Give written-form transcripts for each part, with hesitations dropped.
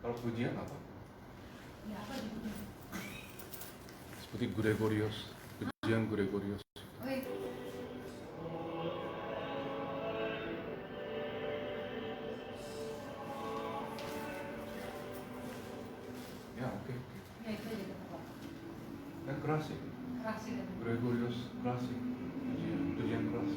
Kalau pujian apa? Ya, apa gitu? Seperti Gregorius, pujian Gregorius. Oh, iya. Ya, oke. Ya, itu aja kata. Kan keras ya? Keras sih kan. Gregorius keras ya? Pujian keras.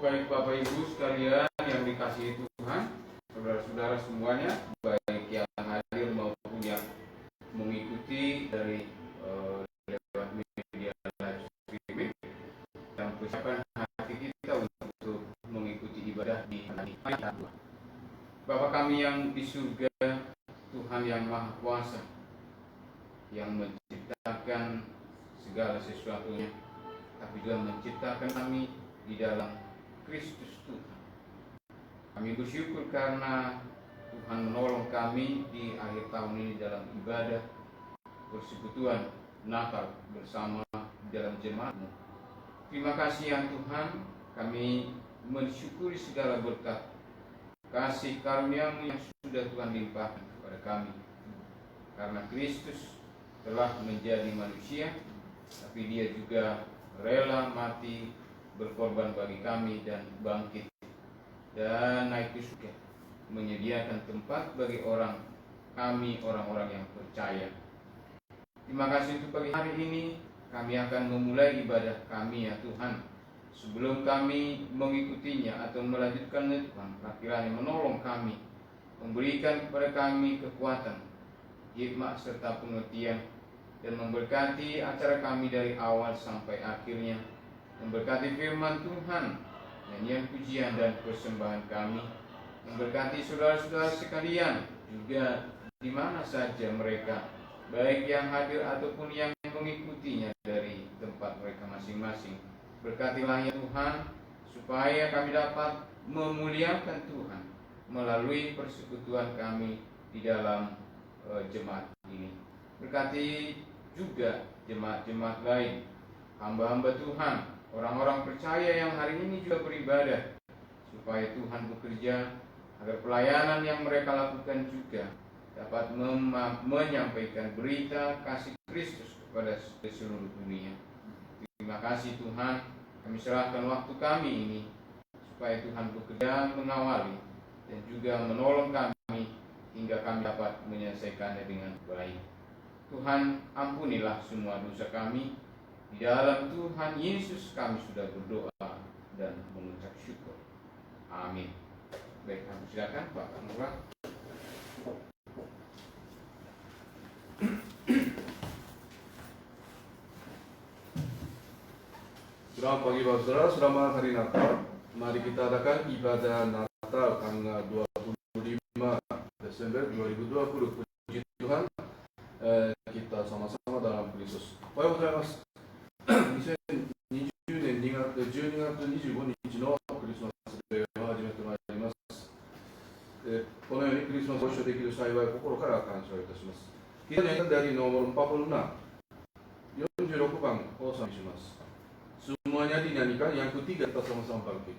Baik Bapak Ibu sekalian yang dikasihi Tuhan, saudara-saudara semuanya, baik yang hadir maupun yang mengikuti dari lewat media live streaming, dan persiapan hati kita untuk mengikuti ibadah di hari Tuhan. Bapa kami yang di surga, Tuhan yang Maha Kuasa, yang menciptakan segala sesuatunya, tapi juga menciptakan kami di dalam Kristus Tuhan. Kami bersyukur karena Tuhan menolong kami di akhir tahun ini dalam ibadah persekutuan Natal bersama dalam jemaat-Mu. Terima kasih ya Tuhan, kami mensyukuri segala berkat kasih karunia-Mu yang sudah Tuhan limpahkan kepada kami. Karena Kristus telah menjadi manusia, tapi Dia juga rela mati berkorban bagi kami dan bangkit dan naik ke surga, menyediakan tempat bagi orang-orang yang percaya. Terima kasih untuk pagi hari ini. Kami akan memulai ibadah kami ya Tuhan. Sebelum kami mengikutinya atau melanjutkannya Tuhan, kiranya menolong kami, memberikan kepada kami kekuatan, hikmat serta pengertian, dan memberkati acara kami dari awal sampai akhirnya. Memberkati firman Tuhan, nyanyian pujian dan persembahan kami. Memberkati saudara-saudara sekalian juga di mana saja mereka, baik yang hadir ataupun yang mengikutinya dari tempat mereka masing-masing. Berkatilah ya Tuhan, supaya kami dapat memuliakan Tuhan melalui persekutuan kami di dalam jemaat ini. Berkati juga jemaat-jemaat lain, hamba-hamba Tuhan, orang-orang percaya yang hari ini juga beribadah, supaya Tuhan bekerja agar pelayanan yang mereka lakukan juga dapat menyampaikan berita kasih Kristus kepada seluruh dunia. Terima kasih Tuhan, kami serahkan waktu kami ini, supaya Tuhan bekerja mengawali dan juga menolong kami hingga kami dapat menyelesaikannya dengan baik. Tuhan, ampunilah semua dosa kami. Di dalam Tuhan Yesus kami sudah berdoa dan mengucap syukur. Amin. Baik, kami silakan Pak Lurah. Selamat pagi Bapak Saudara, selamat hari Natal. Mari kita adakan ibadah Natal tanggal 25 Desember 2020. Puji Tuhan, kita sama-sama dalam Kristus. Ohayou gozaimasu. 2020年2月12月25日のクリスマス礼を始めてまいります。このようにクリスマスをご一緒できる幸いを心から感謝をいたします。Kita nyanyikan dari nomor 46, 46番をお賛美します。Semuanya dinyanyikan, yang ketiga kita sama-sama bangkit.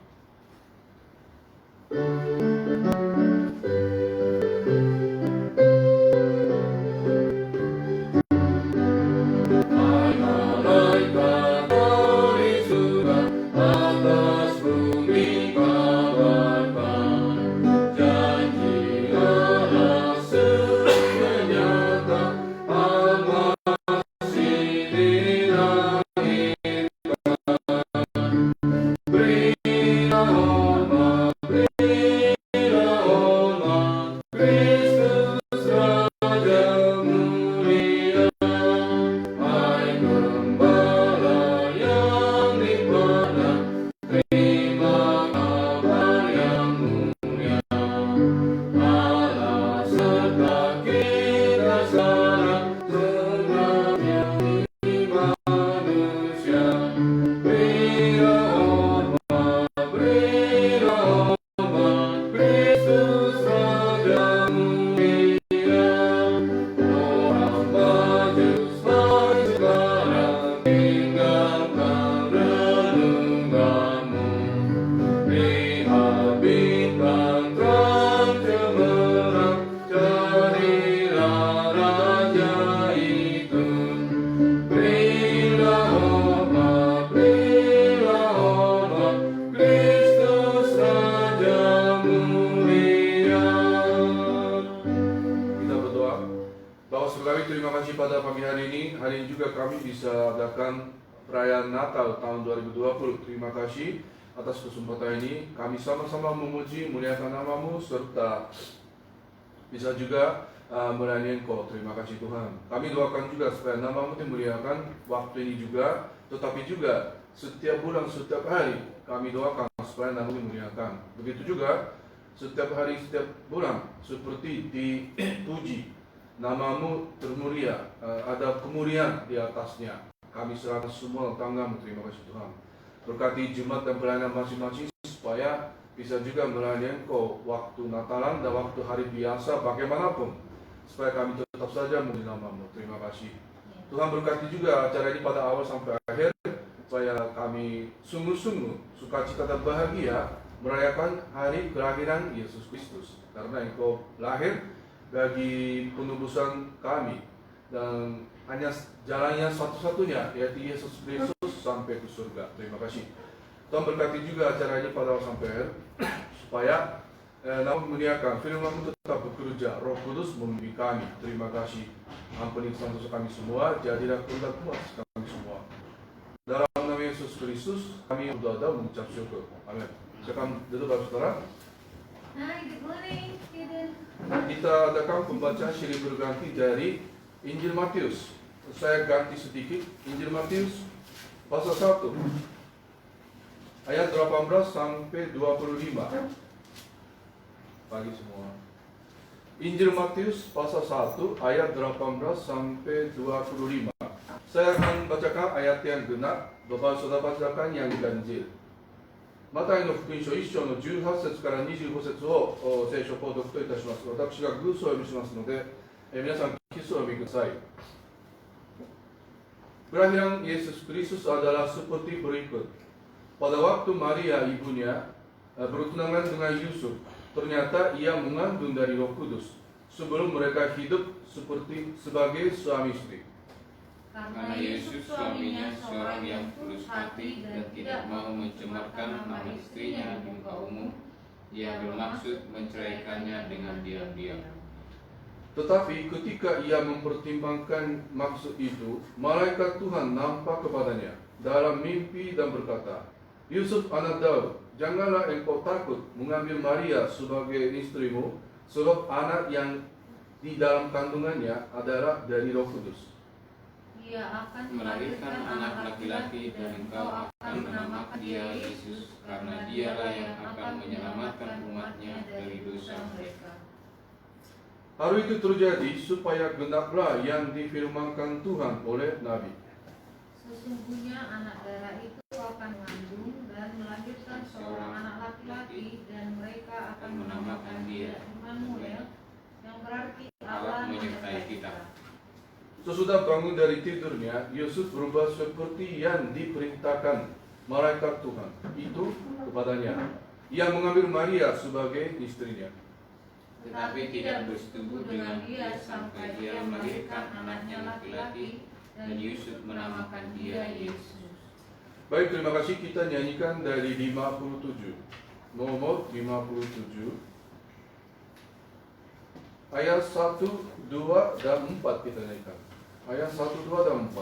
Atas kesempatan ini kami sama-sama memuji, muliakan nama-Mu serta bisa juga melayani Engkau. Terima kasih Tuhan. Kami doakan juga supaya nama-Mu dimuliakan waktu ini juga, tetapi juga setiap bulan, setiap hari kami doakan supaya nama-Mu dimuliakan. Begitu juga setiap hari, setiap bulan seperti dipuji, nama-Mu termulia, ada kemuliaan di atasnya. Kami serahkan semua tangga-Mu. Terima kasih Tuhan. Berkati jemaat dan pelayanan masing-masing supaya bisa juga melayani Engkau waktu Natalan dan waktu hari biasa bagaimanapun, supaya kami tetap saja memuji nama-Mu. Terima kasih Tuhan. Berkati juga acara ini pada awal sampai akhir, supaya kami sungguh-sungguh sukacita dan bahagia merayakan hari kelahiran Yesus Kristus. Karena Engkau lahir bagi penebusan kami, dan hanya jalannya satu-satunya yaitu Yesus Kristus sampai ke surga. Terima kasih. Tuhan berkati juga acara ini pada sampai akhir supaya nama memuliakan firman-Mu tetap bekerja. Roh Kudus memimpin kami. Terima kasih. Ampuni kesalahan dosa kami semua. Jadilah kehendak-Mu atas kami semua. Dalam nama Yesus Kristus kami berdoa mengucap syukur. Amin. Silakan duduk Bapak Saudara. Hi, good morning, student. Kita adakan pembacaan silih berganti dari Injil Matius. Saya ganti sedikit. Injil Matius pasal 1 ayat 18 sampai 25. Pagi semua. Injil Matius pasal 1 ayat 18 sampai 25. Saya akan bacakan ayat yang genap. Bapak Saudara bacakan yang ganjil. マタイの福音書1章の18節から25節を聖書購読といたします。私が偶数をお読みしますので、皆さんキスをお読みください。Kelahiran Yesus Kristus adalah seperti berikut. Pada waktu Maria ibunya bertunangan dengan Yusuf, ternyata ia mengandung dari Roh Kudus sebelum mereka hidup sebagai suami istri. Karena Yesus suaminya seorang yang tulus hati dan tidak mau mencemarkan nama istrinya di muka umum, ia bermaksud menceraikannya dengan diam-diam. Tetapi ketika ia mempertimbangkan maksud itu, malaikat Tuhan nampak kepadanya dalam mimpi dan berkata, Yusuf anak Daud, janganlah engkau takut mengambil Maria sebagai istrimu, sebab anak yang di dalam kandungannya adalah dari Roh Kudus. Ia akan melahirkan anak laki-laki dan engkau akan menamakan dia Yesus, karena dialah yang akan menyelamatkan umatnya dari dosa mereka. Hal itu terjadi supaya genaplah yang difirmankan Tuhan oleh Nabi. Sesungguhnya anak darah itu akan mengandung dan melahirkan seorang anak laki-laki, dan mereka akan menamakan dia Immanuel, yang berarti Allah menyertai kita. Sesudah bangun dari tidurnya, Yusuf berubah seperti yang diperintahkan malaikat Tuhan itu kepadanya. Ia mengambil Maria sebagai istrinya. Tetapi tidak bersetubuh dengan dia sampai dia melahirkan anaknya laki-laki, dan Yusuf menamakan dia Yesus. Baik, terima kasih. Kita nyanyikan dari 57. Nomor 57. Ayat 1, 2, dan 4 kita nyanyikan. Ayat 1, 2, dan 4.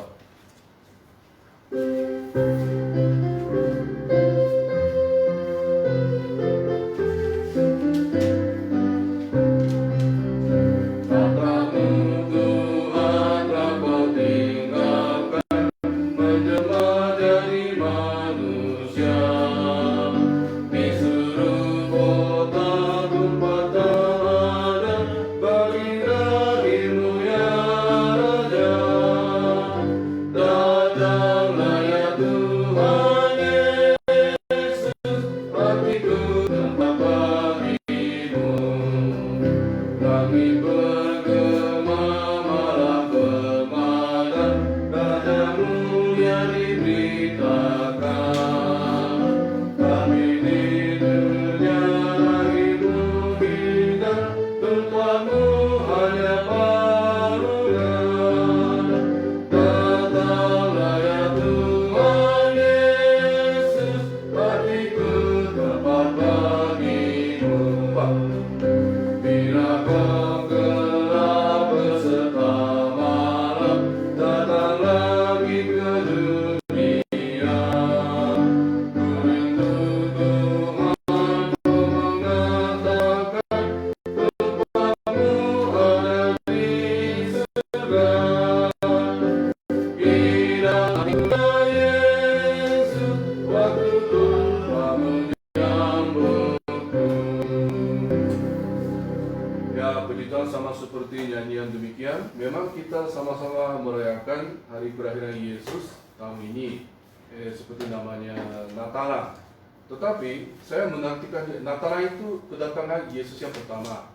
Tetapi saya menantikan Natal itu kedatangan Yesus yang pertama.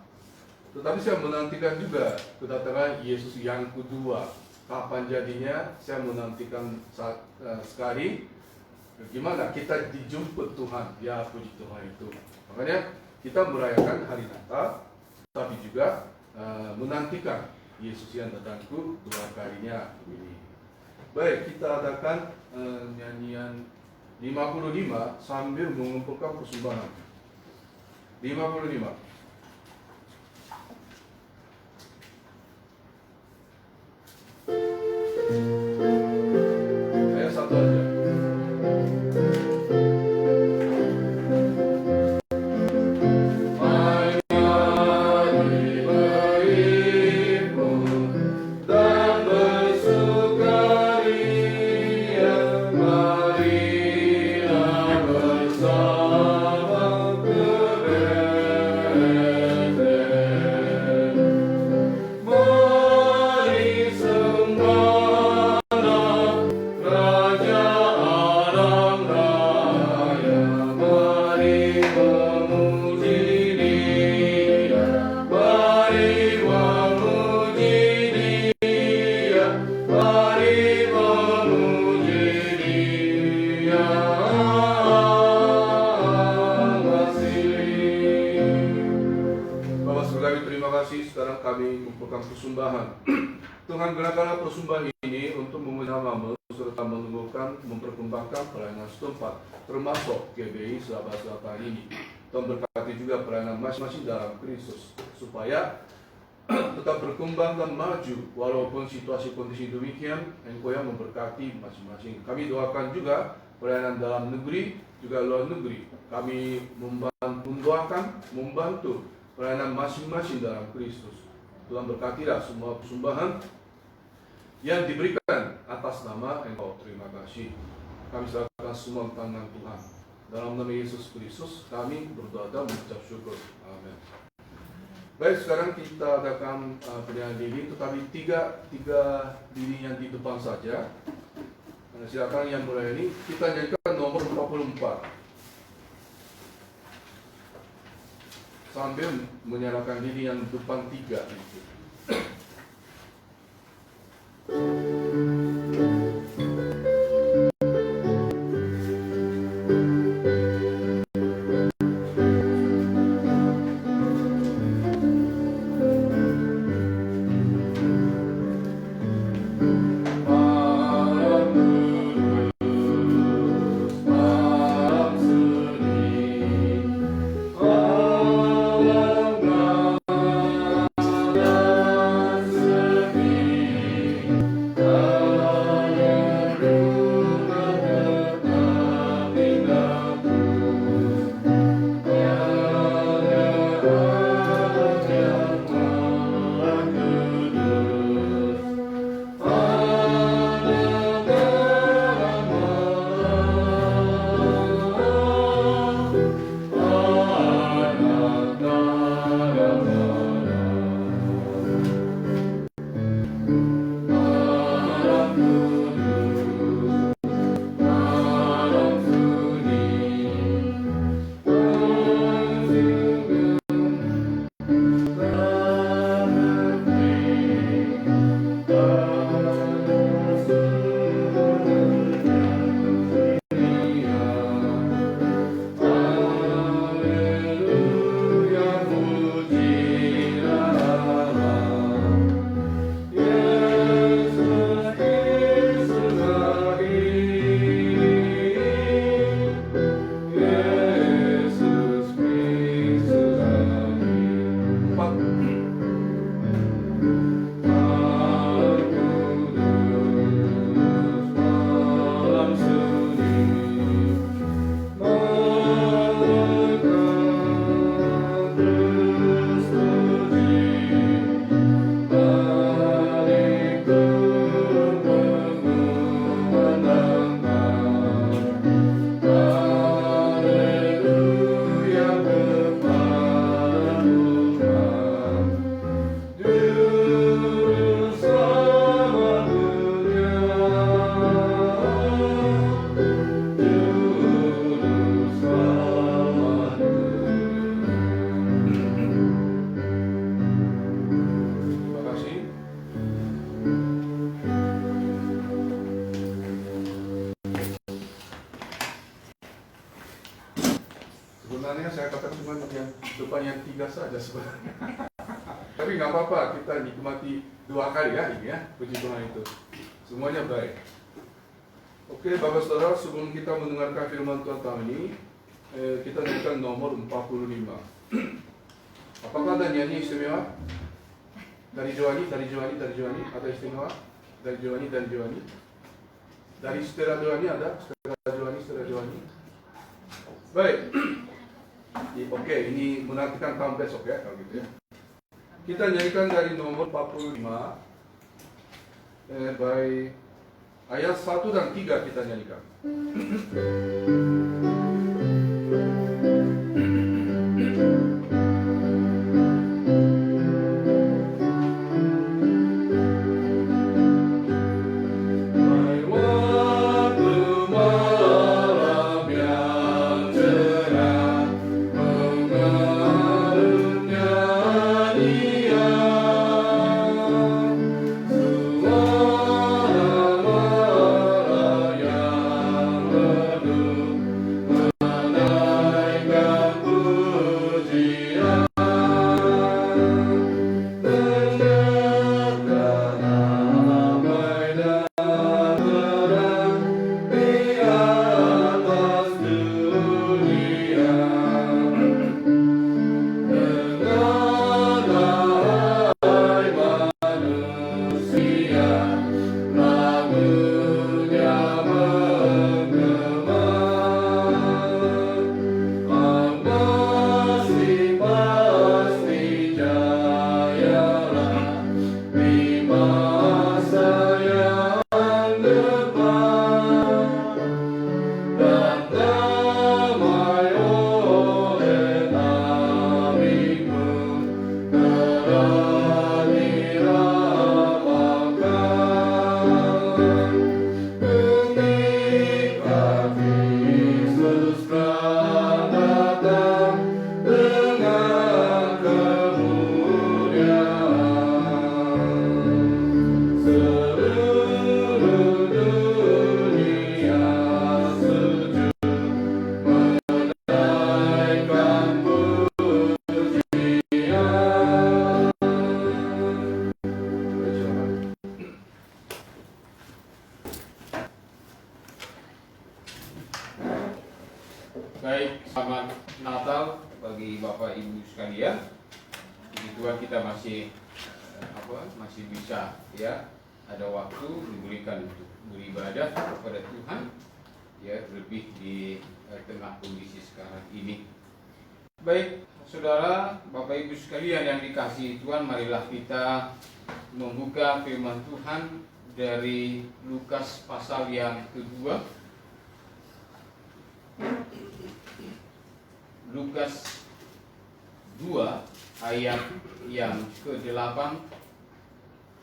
Tetapi saya menantikan juga kedatangan Yesus yang kedua. Kapan jadinya? Saya menantikan sekali. Gimana kita dijemput Tuhan? Ya, puji Tuhan itu. Makanya kita merayakan hari Natal, tapi juga menantikan Yesus yang datangku dua kalinya ini. Baik, kita adakan nyanyian 55 sambil mengumpulkan persembahan. 55. Ayat satu aja. Sekarang kami kumpulkan persembahan. Tuhan, gunakanlah persembahan ini untuk memuji nama-Mu serta menumbuhkan, memperkembangkan pelayanan setempat, termasuk GBI sahabat-sahabat ini. Tuhan berkati juga pelayanan masing-masing dalam Kristus, supaya tetap berkembang dan maju walaupun situasi kondisi demikian. Engkau yang memberkati masing-masing. Kami doakan juga pelayanan dalam negeri juga luar negeri. Kami membantu pelayanan masing-masing dalam Kristus. Tuhan berkatilah semua persembahan yang diberikan atas nama Engkau. Terima kasih. Kami serahkan semua tangan Tuhan. Dalam nama Yesus Kristus kami berdoa dan mengucap syukur. Amin. Baik, sekarang kita adakan penyanyi lilin, tetapi tiga lilin yang di depan saja. Silakan yang mulai ini. Kita nyanyikan nomor 44. Sambil menyalakan lilin yang depan 3 itu. Sebenarnya saya katakan cuma yang depan yang 3 saja sebenarnya. Tapi Tapi nggak apa-apa, kita nikmati 2 kali ya ini ya, puji Tuhan itu. Semuanya baik. Oke, Bapak Saudara, sebelum kita mendengarkan firman Tuhan tahun ini, kita nyanyikan nomor 45. Apakah ada nyanyi istimewa? Dari Joani, ada istimewa? Dari Joani. Dari Stella Joani ada? Stella Joani. Baik. Oke, ini menantikan tahun besok ya, kalau gitu ya. Kita nyanyikan dari nomor 45. Baik. Ayat 1 dan 3 kita nyanyikan. Baik, selamat Natal bagi Bapak Ibu sekalian. Puji Tuhan kita masih bisa ya, ada waktu diberikan untuk beribadah kepada Tuhan ya, terlebih di tengah kondisi sekarang ini. Baik, saudara, Bapak Ibu sekalian yang dikasihi Tuhan, marilah kita membuka firman Tuhan dari Lukas pasal yang kedua. Lukas 2 ayat yang ke-8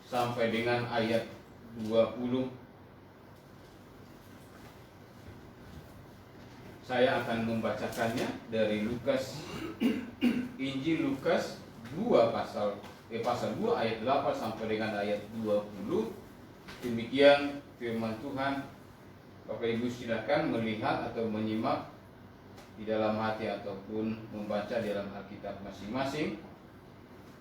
sampai dengan ayat 20. Saya akan membacakannya dari Injil Lukas 2 pasal 2 ayat 8 sampai dengan ayat 20. Demikian firman Tuhan. Bapak Ibu silakan melihat atau menyimak di dalam hati ataupun membaca di dalam Alkitab masing-masing.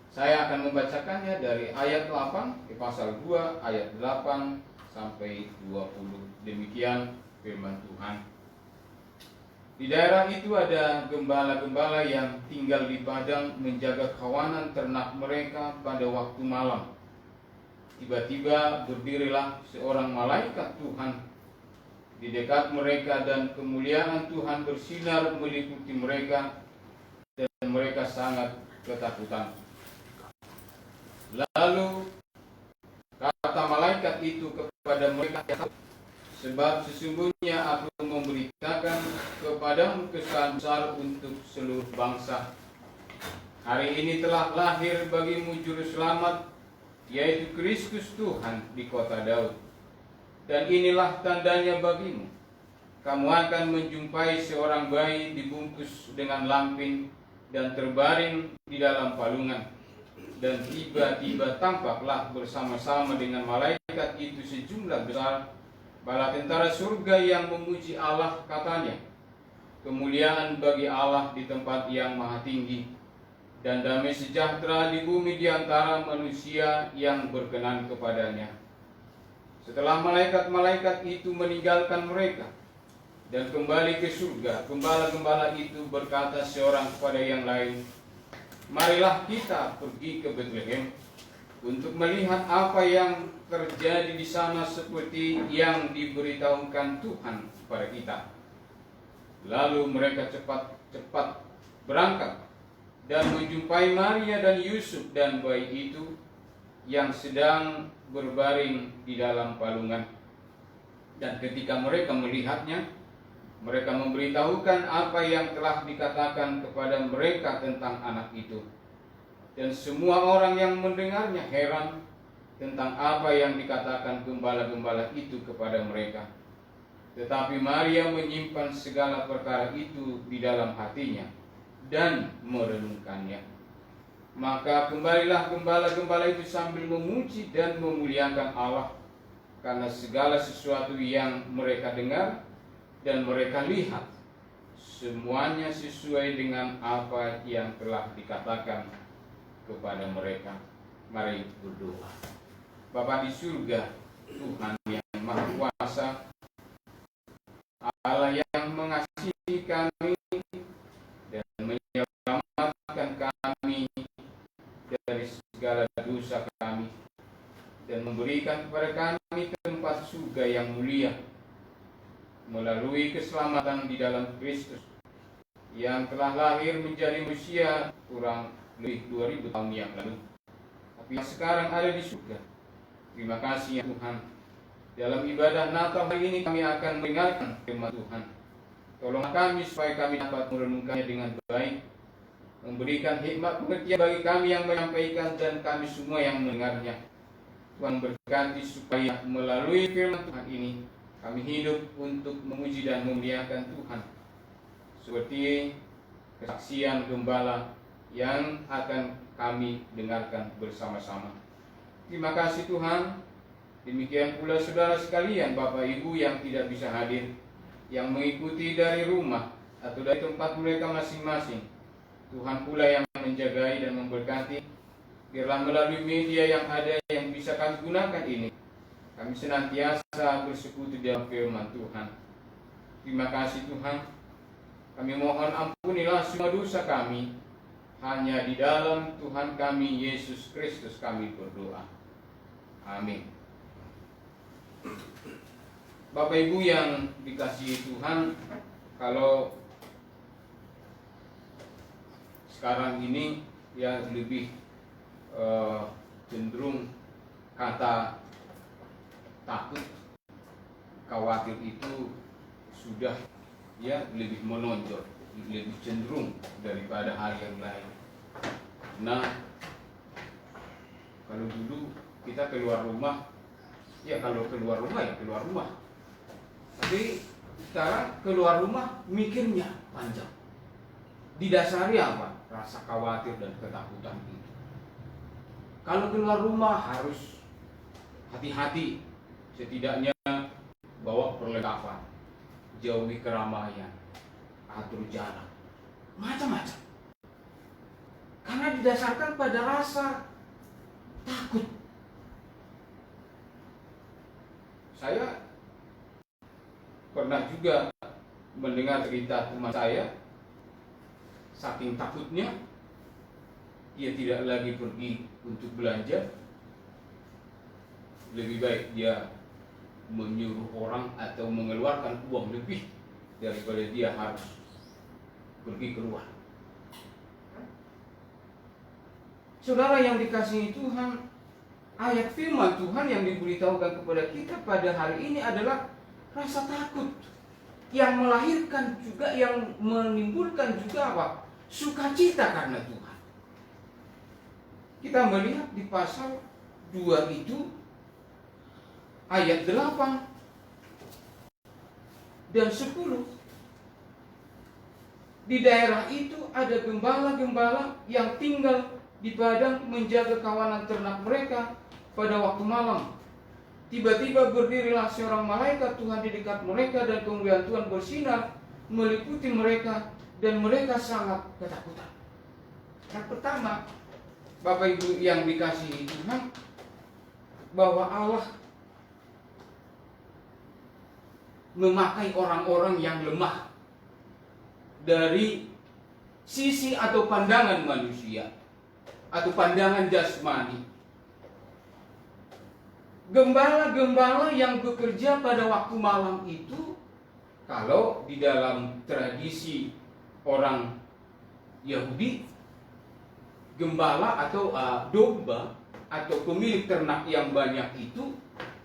Saya akan membacakannya dari ayat 8 ke pasal 2 ayat 8 sampai 20. Demikian firman Tuhan. Di daerah itu ada gembala-gembala yang tinggal di padang menjaga kawanan ternak mereka pada waktu malam. Tiba-tiba berdirilah seorang malaikat Tuhan di dekat mereka, dan kemuliaan Tuhan bersinar meliputi mereka, dan mereka sangat ketakutan. Lalu kata malaikat itu kepada mereka, sebab sesungguhnya aku memberitakan kepadamu kesan besar untuk seluruh bangsa. Hari ini telah lahir bagimu juru selamat, yaitu Kristus Tuhan di kota Daud. Dan inilah tandanya bagimu, kamu akan menjumpai seorang bayi dibungkus dengan lampin dan terbaring di dalam palungan. Dan tiba-tiba tampaklah bersama-sama dengan malaikat itu sejumlah besar bala tentara surga yang memuji Allah, katanya, kemuliaan bagi Allah di tempat yang maha tinggi, dan damai sejahtera di bumi di antara manusia yang berkenan kepadanya. Setelah malaikat-malaikat itu meninggalkan mereka dan kembali ke surga, gembala-gembala itu berkata seorang kepada yang lain, "Marilah kita pergi ke Betlehem untuk melihat apa yang terjadi di sana seperti yang diberitahukan Tuhan kepada kita." Lalu mereka cepat-cepat berangkat dan menjumpai Maria dan Yusuf dan bayi itu yang sedang berbaring di dalam palungan. Dan ketika mereka melihatnya, mereka memberitahukan apa yang telah dikatakan kepada mereka tentang anak itu. Dan semua orang yang mendengarnya heran tentang apa yang dikatakan gembala-gembala itu kepada mereka. Tetapi Maria menyimpan segala perkara itu di dalam hatinya dan merenungkannya. Maka kembalilah gembala-gembala itu sambil memuji dan memuliakan Allah karena segala sesuatu yang mereka dengar dan mereka lihat, semuanya sesuai dengan apa yang telah dikatakan kepada mereka. Mari berdoa. Bapa di surga, Tuhan yang Maha Kuasa, Allah yang mengasihi kami dan menyelamatkan kami dari segala dosa kami dan memberikan kepada kami tempat surga yang mulia melalui keselamatan di dalam Kristus yang telah lahir menjadi manusia kurang lebih 2000 tahun yang lalu, tapi sekarang ada di surga. Terima kasih ya Tuhan. Dalam ibadah Natal hari ini kami akan mendengarkan firman Tuhan. Tolong kami supaya kami dapat merenungkannya dengan baik, memberikan hikmat pengertian bagi kami yang menyampaikan dan kami semua yang mendengarnya. Tuhan berkati supaya melalui firman Tuhan ini kami hidup untuk memuji dan memuliakan Tuhan, seperti kesaksian gembala yang akan kami dengarkan bersama-sama. Terima kasih Tuhan. Demikian pula saudara sekalian, Bapak Ibu yang tidak bisa hadir, yang mengikuti dari rumah atau dari tempat mereka masing-masing. Tuhan pula yang menjagai dan memberkati. Biarlah melalui media yang ada yang bisa kami gunakan ini, kami senantiasa bersekutu dalam firman Tuhan. Terima kasih Tuhan. Kami mohon ampunilah semua dosa kami. Hanya di dalam Tuhan kami Yesus Kristus kami berdoa. Amin. Bapak Ibu yang dikasihi Tuhan, kalau sekarang ini ya lebih cenderung kata takut, khawatir itu sudah ya lebih menonjol, lebih cenderung daripada hal yang lain. Nah, kalau dulu kita keluar rumah, ya kalau keluar rumah ya keluar rumah. Tapi sekarang keluar rumah mikirnya panjang. Didasari apa? Rasa khawatir dan ketakutan itu. Kalau keluar rumah harus hati-hati, setidaknya bawa perlengkapan, jauhi keramaian, atur jarak, macam-macam. Karena didasarkan pada rasa takut. Saya pernah juga mendengar cerita teman saya, saking takutnya dia tidak lagi pergi untuk belanja, lebih baik dia menyuruh orang atau mengeluarkan uang lebih daripada dia harus pergi keluar. Saudara yang dikasihi Tuhan, ayat firman Tuhan yang diberitahukan kepada kita pada hari ini adalah rasa takut yang melahirkan juga, yang menimbulkan juga apa? Sukacita karena Tuhan. Kita melihat di pasal 2 itu ayat 8 dan 10. Di daerah itu ada gembala-gembala yang tinggal di padang menjaga kawanan ternak mereka pada waktu malam. Tiba-tiba berdirilah seorang malaikat Tuhan di dekat mereka dan kemuliaan Tuhan bersinar meliputi mereka dan mereka sangat ketakutan. Yang pertama, Bapak Ibu yang dikasihi Tuhan, bahwa Allah memakai orang-orang yang lemah dari sisi atau pandangan manusia atau pandangan jasmani. Gembala-gembala yang bekerja pada waktu malam itu, kalau di dalam tradisi orang Yahudi, gembala atau domba atau pemilik ternak yang banyak itu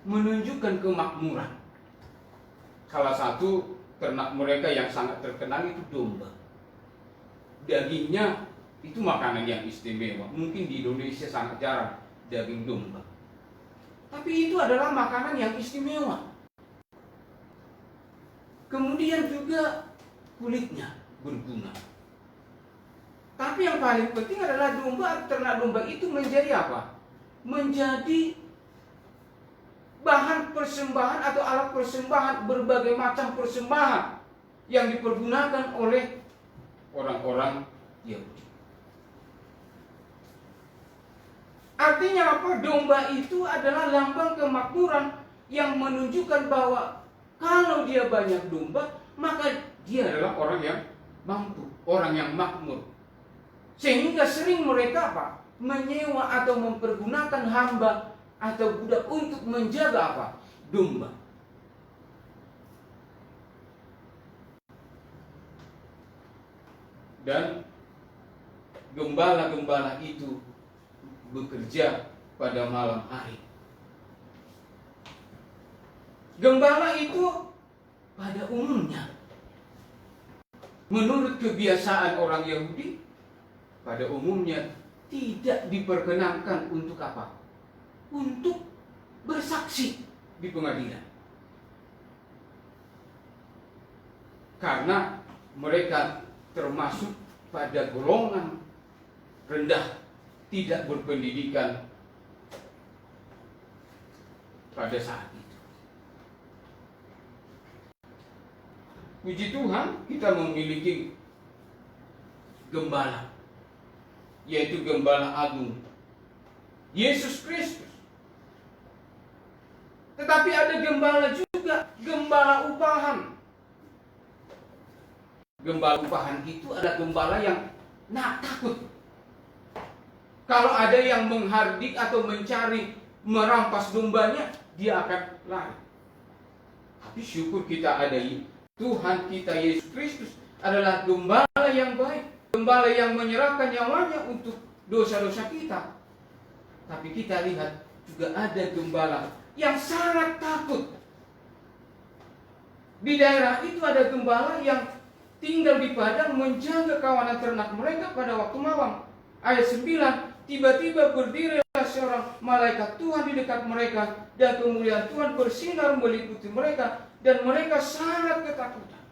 menunjukkan kemakmuran. Salah satu ternak mereka yang sangat terkenal itu domba. Dagingnya itu makanan yang istimewa. Mungkin di Indonesia sangat jarang daging domba. Tapi itu adalah makanan yang istimewa. Kemudian juga kulitnya berguna. Tapi yang paling penting adalah domba, ternak domba itu menjadi apa? Menjadi bahan persembahan atau alat persembahan, berbagai macam persembahan yang dipergunakan oleh orang-orang Yahudi. Artinya apa? Domba itu adalah lambang kemakmuran yang menunjukkan bahwa kalau dia banyak domba, maka dia adalah orang yang mampu, orang yang makmur. Sehingga sering mereka apa? Menyewa atau mempergunakan hamba atau budak untuk menjaga apa? Domba. Dan gembala-gembala itu bekerja pada malam hari. Gembala itu pada umumnya, menurut kebiasaan orang Yahudi, pada umumnya tidak diperkenankan untuk apa? Untuk bersaksi di pengadilan. Karena mereka termasuk pada golongan rendah, tidak berpendidikan pada saat itu. Puji Tuhan, kita memiliki gembala, yaitu Gembala Agung, Yesus Kristus. Tetapi ada gembala juga, gembala upahan. Gembala upahan itu adalah gembala yang takut. Kalau ada yang menghardik atau mencari merampas dombanya, dia akan lari. Tapi syukur kita ada Tuhan kita Yesus Kristus adalah gembala yang baik, gembala yang menyerahkan nyawanya untuk dosa-dosa kita. Tapi kita lihat juga ada gembala yang sangat takut. Di daerah itu ada gembala yang tinggal di padang menjaga kawanan ternak mereka pada waktu malam. Ayat 9, tiba-tiba berdirilah seorang malaikat Tuhan di dekat mereka, dan kemuliaan Tuhan bersinar meliputi mereka, dan mereka sangat ketakutan.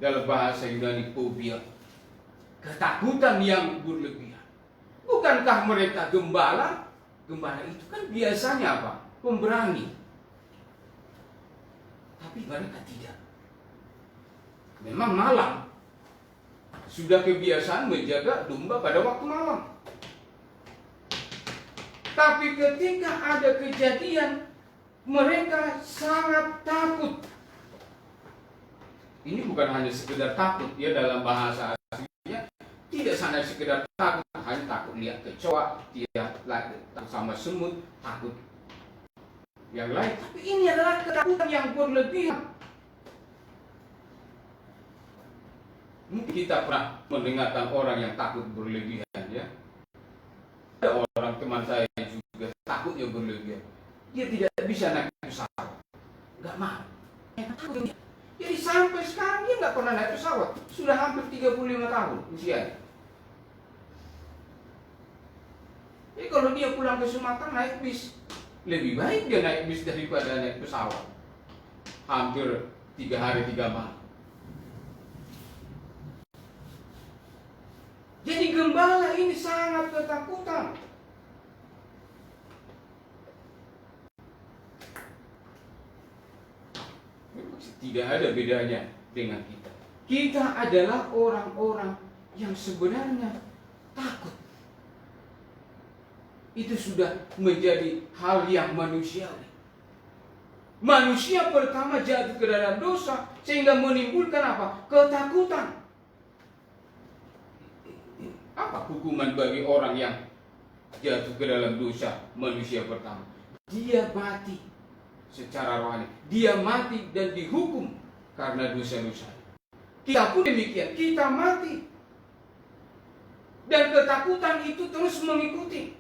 Dalam bahasa Yunani, phobia, ketakutan yang berlebihan. Bukankah mereka gembala? Gembala itu kan biasanya apa? Pemberani. Tapi mereka tidak. Memang malam. Sudah kebiasaan menjaga domba pada waktu malam. Tapi ketika ada kejadian, mereka sangat takut. Ini bukan hanya sekedar takut, ya, dalam bahasa aslinya tidak hanya sekedar takut, hanya takut lihat kecoa, dia takut sama semut, takut yang lain. Tapi ini adalah ketakutan yang berlebihan. Mungkin kita pernah mendengarkan orang yang takut berlebihan, ya. Ada orang teman saya juga takutnya berlebihan. Dia tidak bisa naik pesawat, nggak mau. Jadi sampai sekarang dia nggak pernah naik pesawat. Sudah hampir 35 tahun usianya. Jadi kalau dia pulang ke Sumatera naik bis, lebih baik dia naik bis daripada naik pesawat. Hampir 3 hari 3 malam. Jadi gembala ini sangat ketakutan. Tidak ada bedanya dengan kita. Kita adalah orang-orang yang sebenarnya takut. Itu sudah menjadi hal yang manusiawi. Manusia pertama jatuh ke dalam dosa sehingga menimbulkan apa? Ketakutan. Apa hukuman bagi orang yang jatuh ke dalam dosa manusia pertama? Dia mati secara rohani. Dia mati dan dihukum karena dosa-dosa. Kita pun demikian, kita mati. Dan ketakutan itu terus mengikuti.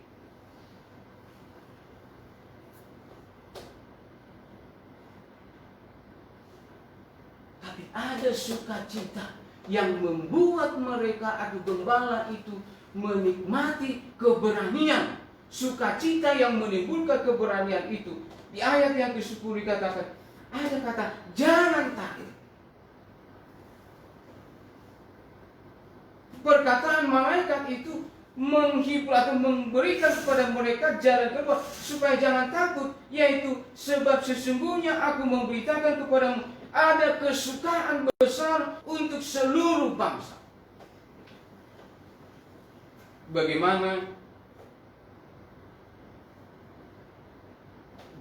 Tapi ada sukacita yang membuat mereka atau gembala itu menikmati keberanian. Sukacita yang menimbulkan keberanian itu. Di ayat yang ke-10 dikatakan, ada kata, jangan takut. Perkataan malaikat itu menghibur atau memberikan kepada mereka jalan keluar supaya jangan takut, yaitu sebab sesungguhnya aku memberitakan kepadamu ada kesukaan besar untuk seluruh bangsa. Bagaimana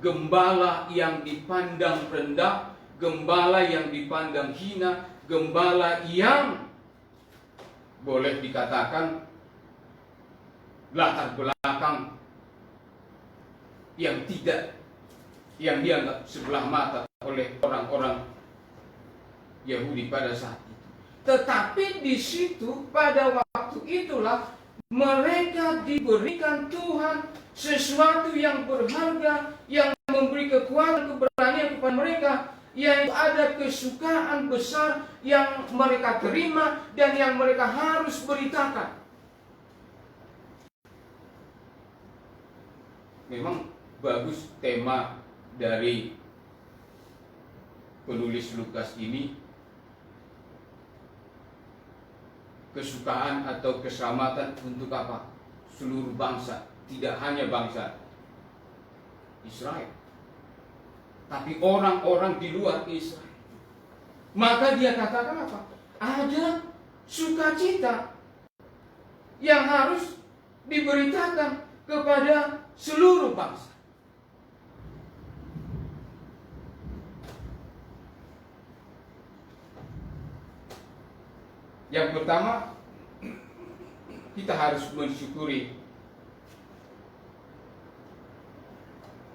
gembala yang dipandang rendah, gembala yang dipandang hina, gembala yang boleh dikatakan latar belakang yang dianggap sebelah mata oleh orang-orang Yahudi pada saat itu. Tetapi di situ pada waktu itulah mereka diberikan Tuhan sesuatu yang berharga, yang memberi kekuatan, keberanian kepada mereka, yaitu ada kesukaan besar yang mereka terima dan yang mereka harus beritakan. Memang bagus tema dari penulis Lukas ini, kesukaan atau keselamatan untuk apa? Seluruh bangsa, tidak hanya bangsa Israel, tapi orang-orang di luar Israel. Maka dia katakan apa? Ada sukacita yang harus diberitakan kepada seluruh bangsa. Yang pertama, kita harus mensyukuri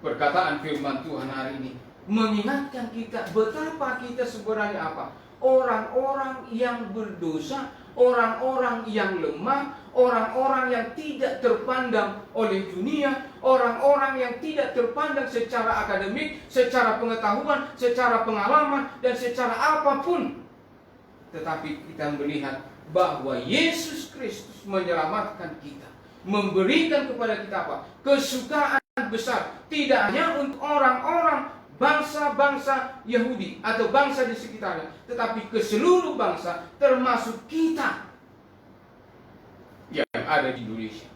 perkataan firman Tuhan hari ini, mengingatkan kita betapa kita sebenarnya apa? Orang-orang yang berdosa, orang-orang yang lemah, orang-orang yang tidak terpandang oleh dunia, orang-orang yang tidak terpandang secara akademik, secara pengetahuan, secara pengalaman, dan secara apapun. Tetapi kita melihat bahwa Yesus Kristus menyelamatkan kita, memberikan kepada kita apa? Kesukaan besar, tidak hanya untuk orang-orang bangsa-bangsa Yahudi atau bangsa di sekitarnya, tetapi ke seluruh bangsa, termasuk kita yang ada di Indonesia,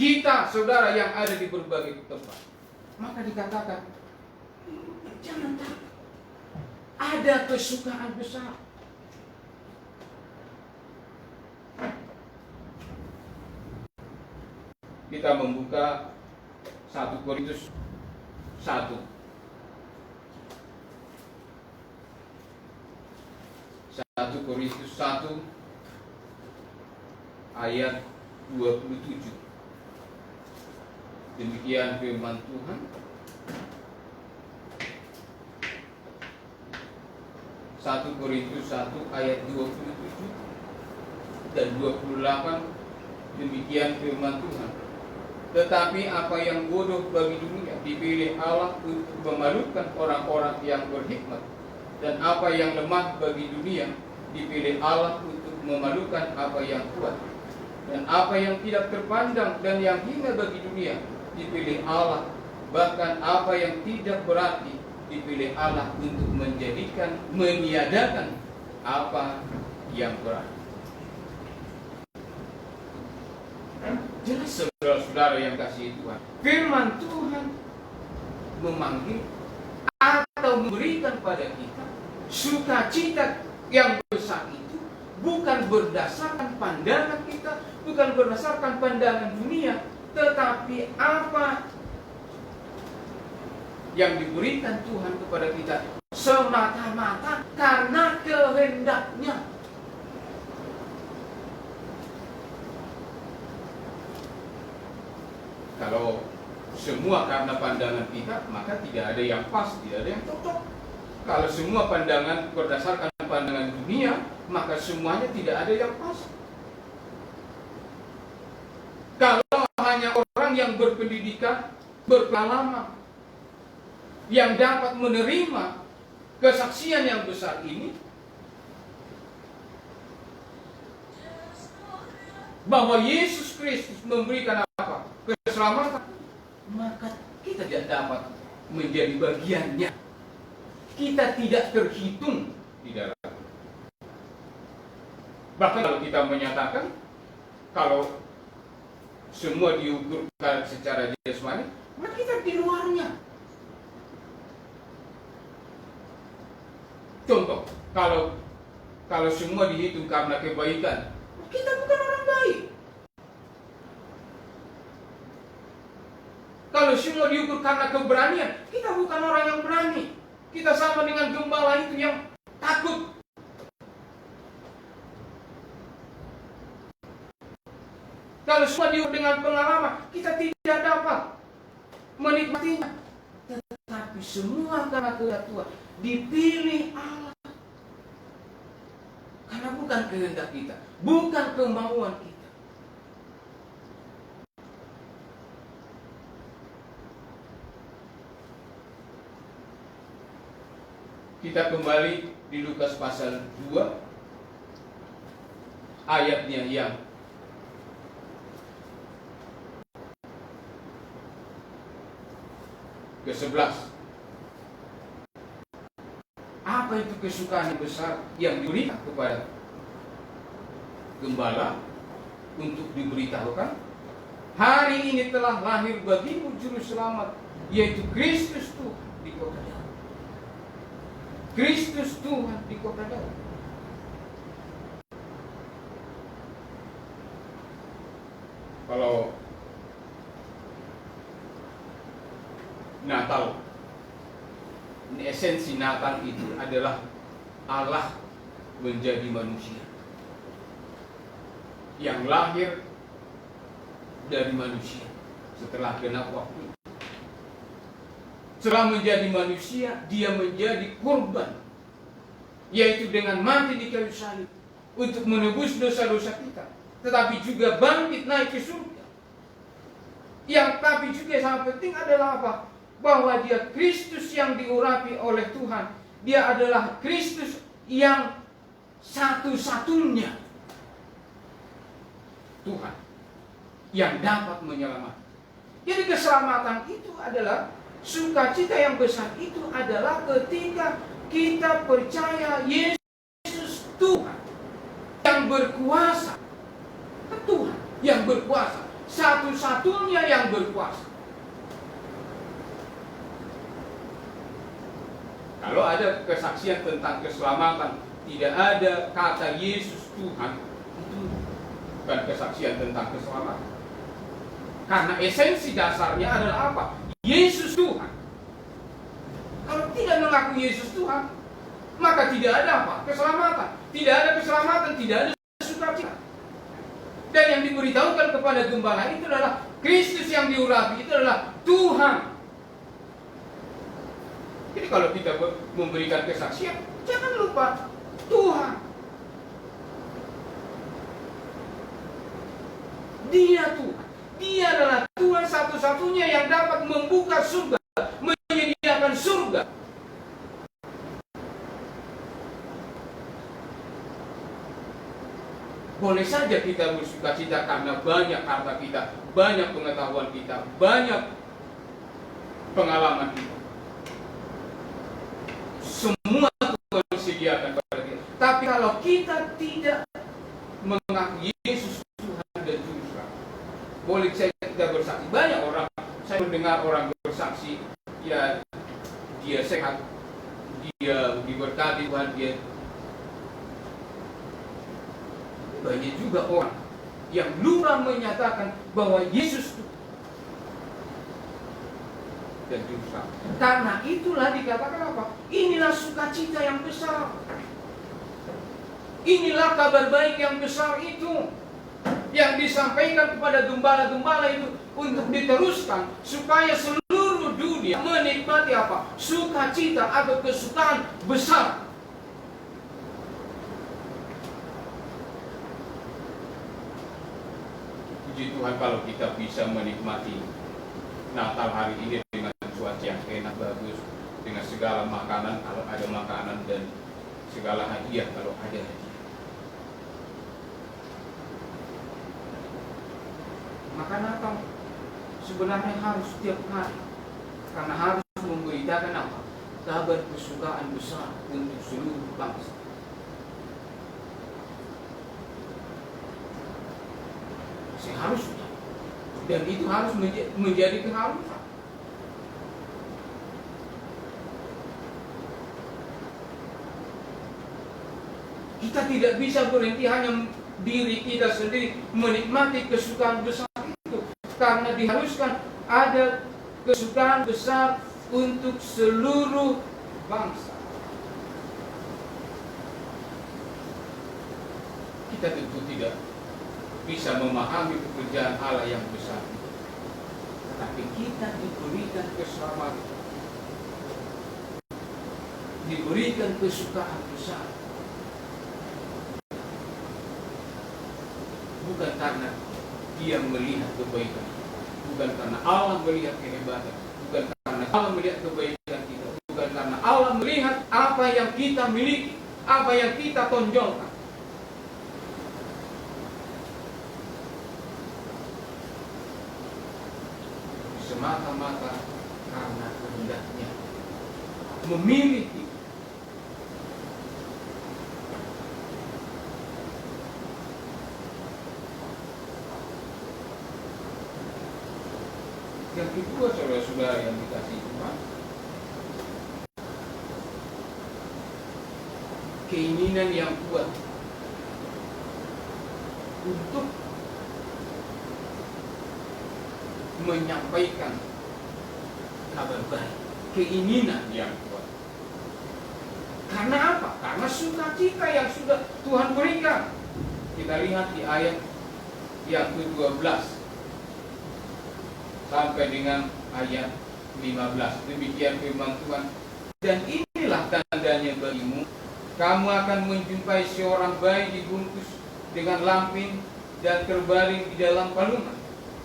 kita saudara yang ada di berbagai tempat. Maka dikatakan, jangan takut, ada kesukaan besar. Kita membuka 1 Korintus 1. 1 Korintus 1 ayat 27. Demikian firman Tuhan. 1 Korintus 1 ayat 27 dan 28. Demikian firman Tuhan. Tetapi apa yang bodoh bagi dunia dipilih Allah untuk memalukan orang-orang yang berhikmat, dan apa yang lemah bagi dunia dipilih Allah untuk memalukan apa yang kuat, dan apa yang tidak terpandang dan yang hina bagi dunia dipilih Allah, bahkan apa yang tidak berarti dipilih Allah untuk meniadakan apa yang berarti. Jelas saudara-saudara yang kasih Tuhan, firman Tuhan memanggil atau memberikan pada kita sukacita yang besar itu bukan berdasarkan pandangan kita, bukan berdasarkan pandangan dunia, tetapi apa yang diberikan Tuhan kepada kita semata-mata karena kehendaknya. Kalau semua karena pandangan kita, maka tidak ada yang pas, tidak ada yang cocok. Kalau semua pandangan berdasarkan pandangan dunia, maka semuanya tidak ada yang pas. Kalau hanya orang yang berpendidikan, berpengalaman, yang dapat menerima kesaksian yang besar ini, bahwa Yesus Kristus memberikan apa? Keselamatan, maka kita tidak dapat menjadi bagiannya. Kita tidak terhitung di dalam. Bahkan kalau kita menyatakan kalau semua diukurkan secara jasmani, maka kita di luarnya. Contoh, kalau semua dihitung karena kebaikan, kita bukan orang baik. Kalau semua diukur karena keberanian, kita bukan orang yang berani. Kita sama dengan gembala itu yang takut. Kalau semua diukur dengan pengalaman, kita tidak dapat menikmatinya. Tetapi semua karena kehendak Tuhan, dipilih Allah. Karena bukan kehendak kita, bukan kemauan kita. Kita kembali di Lukas pasal 2, ayatnya yang ke-11. Apa itu kesukaan yang besar yang diberikan kepada gembala untuk diberitahukan? Hari ini telah lahir bagimu juru selamat, yaitu Kristus Tuhan di kota Daud. Kristus Tuhan di kota Daud. Kalau Natal, ini esensi Natal itu adalah Allah menjadi manusia yang lahir dari manusia setelah genap waktu. Setelah menjadi manusia, dia menjadi korban, yaitu dengan mati di kayu salib untuk menebus dosa-dosa kita, tetapi juga bangkit naik ke surga. Yang tapi juga sangat penting adalah apa? Bahwa dia Kristus yang diurapi oleh Tuhan. Dia adalah Kristus yang satu-satunya Tuhan yang dapat menyelamatkan. Jadi keselamatan itu adalah, sukacita yang besar itu adalah ketika kita percaya Yesus Tuhan yang berkuasa. Tuhan yang berkuasa, satu-satunya yang berkuasa. Kalau ada kesaksian tentang keselamatan, tidak ada kata Yesus Tuhan, itu bukan kesaksian tentang keselamatan. Karena esensi dasarnya adalah apa? Yesus Tuhan. Kalau tidak mengaku Yesus Tuhan, maka tidak ada apa? Keselamatan. Tidak ada keselamatan, tidak ada sukacita. Dan yang diberitahukan kepada gembala itu adalah Kristus yang diurapi, itu adalah Tuhan. Jadi kalau kita memberikan kesaksian, jangan lupa Tuhan. Dia Tuhan. Dia adalah Tuhan satu-satunya yang dapat membuka surga, menyediakan surga. Boleh saja kita bersukacita karena banyak harta kita, banyak pengetahuan kita, banyak pengalaman kita. Semua Tuhan sediakan kepada kita. Tapi kalau kita tidak mengaku Yesus Tuhan dan Juru Selamat, boleh saya kita bersaksi. Banyak orang, saya mendengar orang bersaksi, ya dia sehat, dia diberkati Tuhan, dia banyak juga orang yang lupa menyatakan bahwa Yesus itu dan juru selamat. Karena itulah dikatakan apa? Inilah sukacita yang besar. Inilah kabar baik yang besar itu yang disampaikan kepada gembala-gembala itu untuk diteruskan supaya seluruh dunia menikmati apa? Sukacita atau kesukaan besar. Puji Tuhan kalau kita bisa menikmati Natal hari ini dengan cuaca yang enak bagus, dengan segala makanan kalau ada makanan dan segala hadiah kalau ada hadiah. Maka Natal sebenarnya harus setiap hari, karena harus memberitakan apa? Kabar kesukaan besar untuk seluruh bangsa. Seharusnya, dan itu harus menjadi keharusan. Kita tidak bisa berhenti hanya diri kita sendiri menikmati kesukaan besar itu, karena diharuskan ada kesukaan besar untuk seluruh bangsa. Kita tentu tidak bisa memahami pekerjaan Allah yang besar itu, tetapi kita diberikan keselamatan, diberikan kesukaan besar. Bukan karena dia melihat kebaikan, bukan karena Allah melihat kehebatan, bukan karena Allah melihat kebaikan kita, bukan karena Allah melihat apa yang kita miliki, apa yang kita tonjolkan. Semata-mata karena kehendaknya memilih kita. Yang kedua, saudara-saudara yang dikasihi Tuhan, keinginan yang kuat untuk menyampaikan kabar baik, keinginan yang kuat. Karena apa? Karena sukacita yang sudah Tuhan berikan. Kita lihat di ayat yang ke-12 sampai dengan ayat 15. Demikian firman Tuhan. Dan inilah tandanya bagimu, kamu akan menjumpai seorang bayi dibungkus dengan lampin dan terbaring di dalam palungan.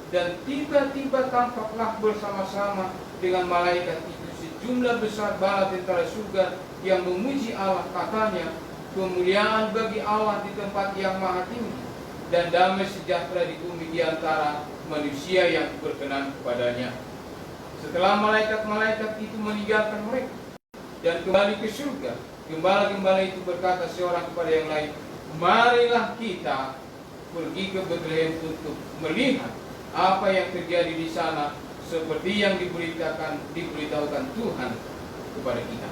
Dan tiba-tiba tampaklah bersama-sama dengan malaikat itu sejumlah besar bala tentara surga yang memuji Allah, katanya, kemuliaan bagi Allah di tempat yang maha tinggi, dan damai sejahtera di bumi di antara manusia yang berkenan kepadanya. Setelah malaikat-malaikat itu meninggalkan mereka dan kembali ke surga, gembala-gembala itu berkata seorang kepada yang lain, marilah kita pergi ke Betlehem untuk melihat apa yang terjadi di sana, seperti yang diberitahukan Tuhan kepada kita.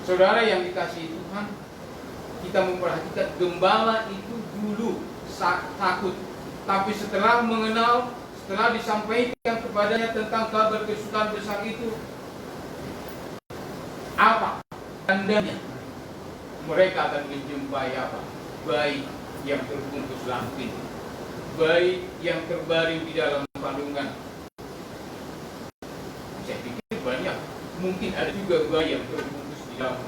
Saudara yang dikasihi Tuhan, kita memperhatikan gembala itu dulu takut, tapi setelah mengenal, setelah disampaikan kepadanya tentang kabar kesukaan besar itu, apa tandanya? Mereka akan menjumpai apa? Bayi yang terbungkus lampin, bayi yang terbaring di dalam palungan. Saya pikir banyak, mungkin ada juga bayi yang terbungkus di dalam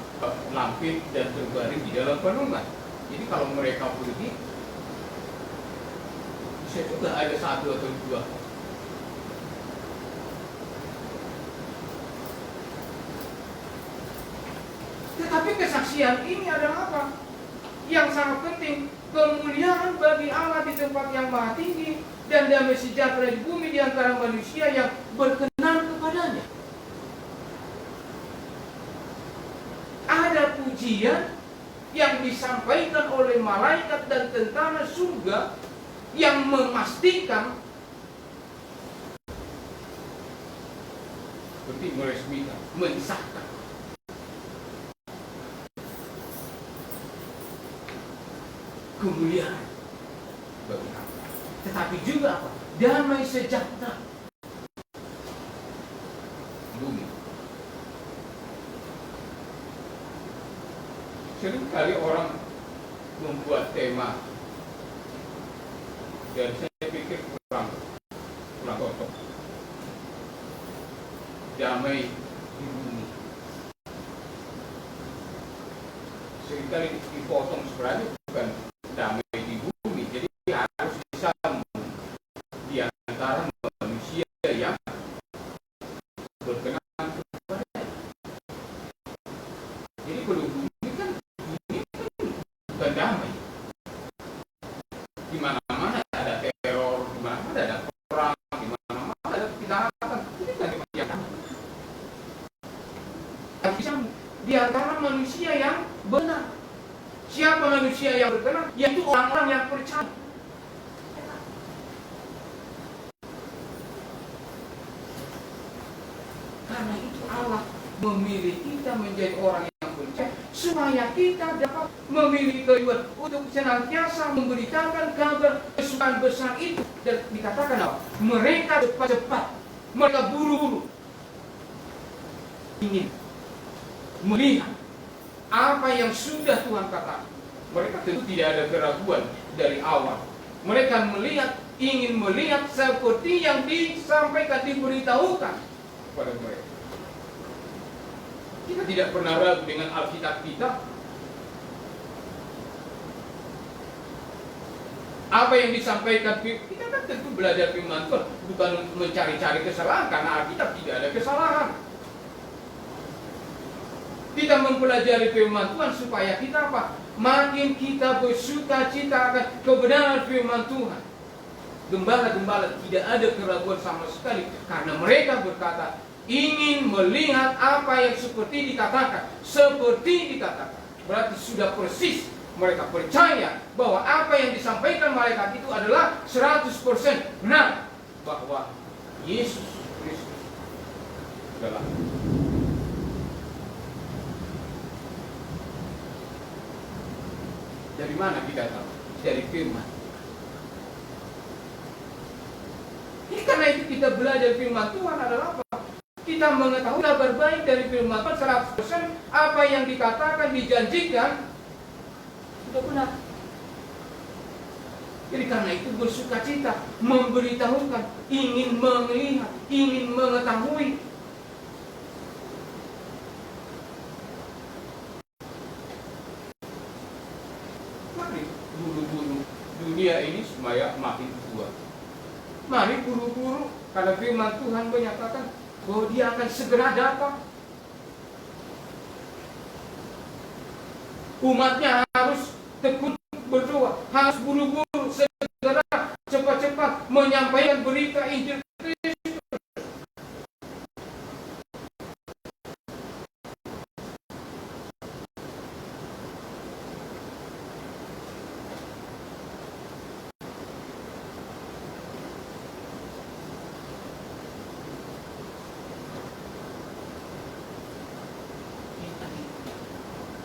lampin dan terbaring di dalam palungan. Jadi kalau mereka pergi, bisa juga ada satu atau dua. Tetapi kesaksian ini adalah apa? Yang sangat penting, kemuliaan bagi Allah di tempat yang maha tinggi, dan damai sejahtera di bumi di antara manusia yang berkenan kepadanya. Ada pujian yang disampaikan oleh malaikat dan tentara surga yang memastikan, seperti meresmikan, mensahkan kemuliaan tetapi juga apa? Damai sejahtera bumi. Seringkali orang membuat tema dan saya pikir kurang cocok. Damai di bumi. Seringkali dipotong sebenarnya bukan damai di bumi, jadi harus disambung di antara manusia yang berkenan kepada. Jadi kalau bumi kan bukan damai. Di mana-mana ada teror, di mana-mana ada perang, di mana-mana ada kejahatan. Ini kan yang disambung di antara manusia yang benar. Siapa manusia yang berkenan? Yaitu orang-orang yang percaya. Karena itu Allah memilih kita menjadi orang yang percaya supaya kita dapat memiliki kehidupan untuk senantiasa memberitakan kabar kesukaan besar itu. Dan dikatakan apa? Mereka cepat-cepat, mereka buru-buru ingin melihat apa yang sudah Tuhan katakan. Mereka tentu tidak ada keraguan dari awal. Mereka ingin melihat seperti yang disampaikan, diberitahukan kepada mereka. Kita tidak pernah ragu dengan Alkitab kita. Apa yang disampaikan, kita kan tentu belajar firman Tuhan, bukan mencari-cari kesalahan, karena Alkitab tidak ada kesalahan. Kita mempelajari firman Tuhan supaya kita apa? Makin kita bersuka cita akan kebenaran firman Tuhan. Gembala-gembala tidak ada keraguan sama sekali, karena mereka berkata ingin melihat apa yang seperti dikatakan. Seperti dikatakan berarti sudah persis. Mereka percaya bahwa apa yang disampaikan malaikat itu adalah 100% benar, bahwa Yesus Kristus adalah dari mana kita tahu? Dari firman. Ini karena itu kita belajar firman Tuhan adalah apa? Kita mengetahui kabar baik dari firman Tuhan 100%. Apa yang dikatakan, dijanjikan sudah benar. Jadi karena itu bersuka cita, memberitahukan, ingin melihat, ingin mengetahui. Mari buru-buru dunia ini supaya makin tua. Mari buru-buru, karena firman Tuhan menyatakan bahwa Dia akan segera datang. Umatnya harus tekun berdoa, harus buru-buru, segera, cepat-cepat menyampaikan berita Injil Kristus.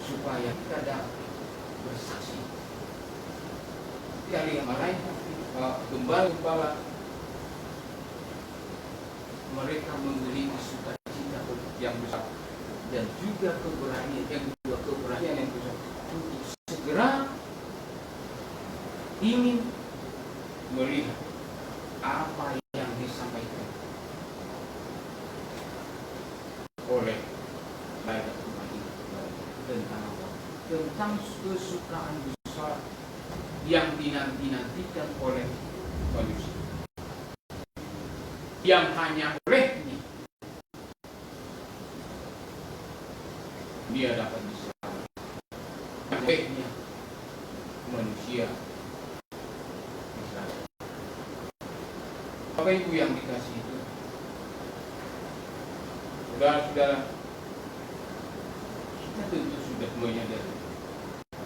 Supaya kita dapat bersaksi. Dari yang lain, gembala-gembala mereka memiliki sukacita yang besar dan juga keberanian yang besar untuk segera ingin melihat apa yang disampaikan oleh malaikat tentang kesukaan besar yang dinanti-nantikan oleh manusia, yang hanya olehnya dia dapat diselamatkan, olehnya manusia diselamatkan. Bapak Ibu yang dikasihi itu, saudara-saudara, kita tentu sudah menyadari.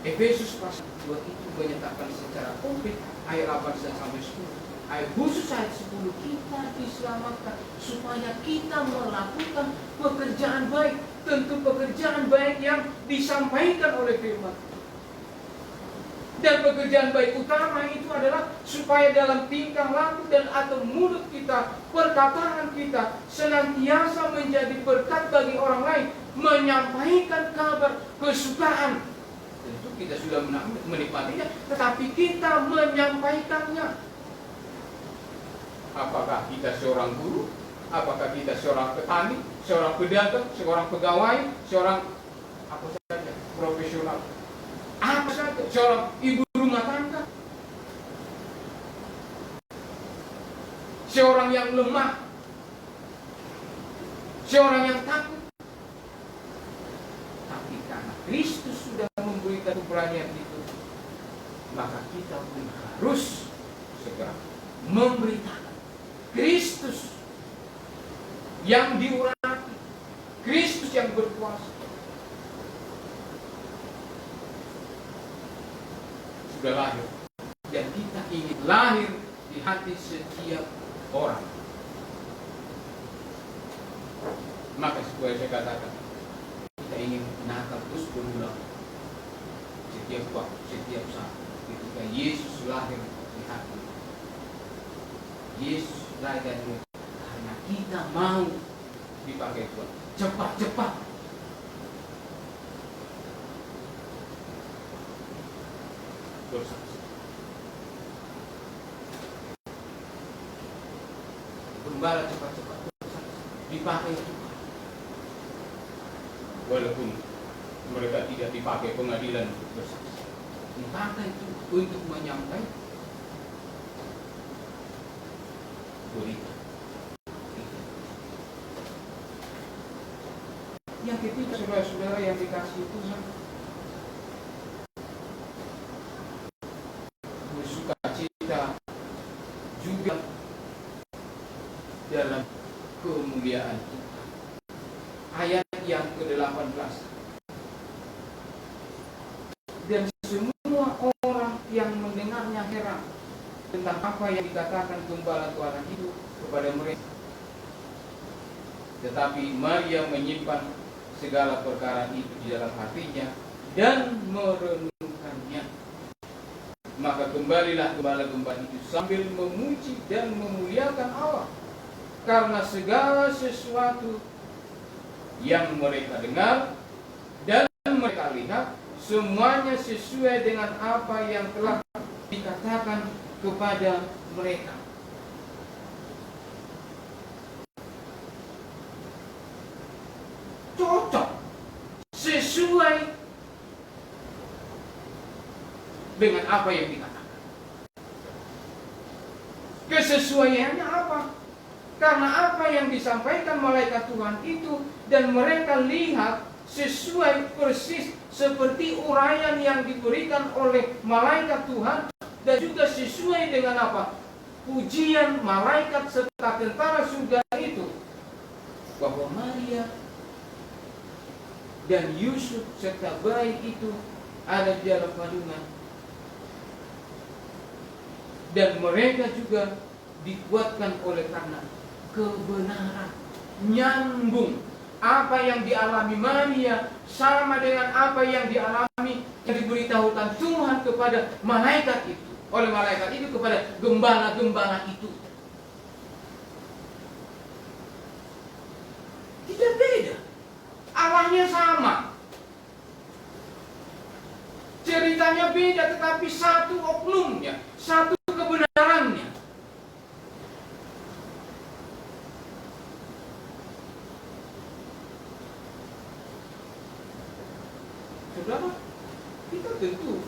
Efesus pasal 2 itu menyatakan secara konkret ayat 8 sampai 10. Ayat khusus ayat 10, kita diselamatkan supaya kita melakukan pekerjaan baik. Tentu pekerjaan baik yang disampaikan oleh firman. Dan pekerjaan baik utama itu adalah supaya dalam tingkah laku dan atau mulut kita, perkataan kita senantiasa menjadi berkat bagi orang lain, menyampaikan kabar kesukaan. Tentu kita sudah menikmatinya, tetapi kita menyampaikannya. Apakah kita seorang guru? Apakah kita seorang petani, seorang pedagang, seorang pegawai, seorang apa saja, profesional, apa saja, seorang ibu rumah tangga, seorang yang lemah, seorang yang takut. Tapi karena Kristus sudah memberikan keberanian itu, maka kita pun harus segera memberitakan Kristus yang diurapi, Kristus yang berkuasa. Sudah lahir, dan kita ingin lahir di hati setiap orang. Maka sesuai saya katakan, kita ingin Natal terus berulang setiap waktu, setiap saat ketika Yesus lahir di hati. Yesus lahir karena kita mau dipakai Tuhan. Cepat-cepat. Bersaksi. Gembala cepat-cepat bersaksi. Dipakai Tuhan. Walaupun mereka tidak dipakai pengadilan untuk bersaksi, dipakai itu untuk menyampaikan berita. Yang ketiga, saudara-saudara yang dikasihi Tuhan, bersukacita juga dalam kemuliaan Tuhan. Ayat yang ke-18. Dan semua orang yang mendengarnya heran tentang apa yang dikatakan gembala Tuhan itu kepada mereka. Tetapi Maria menyimpan segala perkara itu di dalam hatinya dan merenungkannya. Maka kembalilah gembala-gembala itu sambil memuji dan memuliakan Allah karena segala sesuatu yang mereka dengar dan mereka lihat, semuanya sesuai dengan apa yang telah dikatakan kepada mereka. Cocok, sesuai dengan apa yang dikatakan. Kesesuaiannya apa? Karena apa yang disampaikan malaikat Tuhan itu dan mereka lihat sesuai persis seperti uraian yang diberikan oleh malaikat Tuhan, dan juga sesuai dengan apa? Pujian malaikat serta tentara surga itu, bahwa Maria dan Yusuf serta bayi itu ada di dalam kandungan, dan mereka juga dikuatkan oleh karena kebenaran. Nyambung. Apa yang dialami Maria sama dengan apa yang dialami, yang diberitahukan Tuhan kepada malaikat itu, oleh malaikat itu kepada gembala-gembala itu. Tidak beda. Allahnya sama. Ceritanya beda, tetapi satu oknumnya, satu kebenarannya. Saudara, kita tentu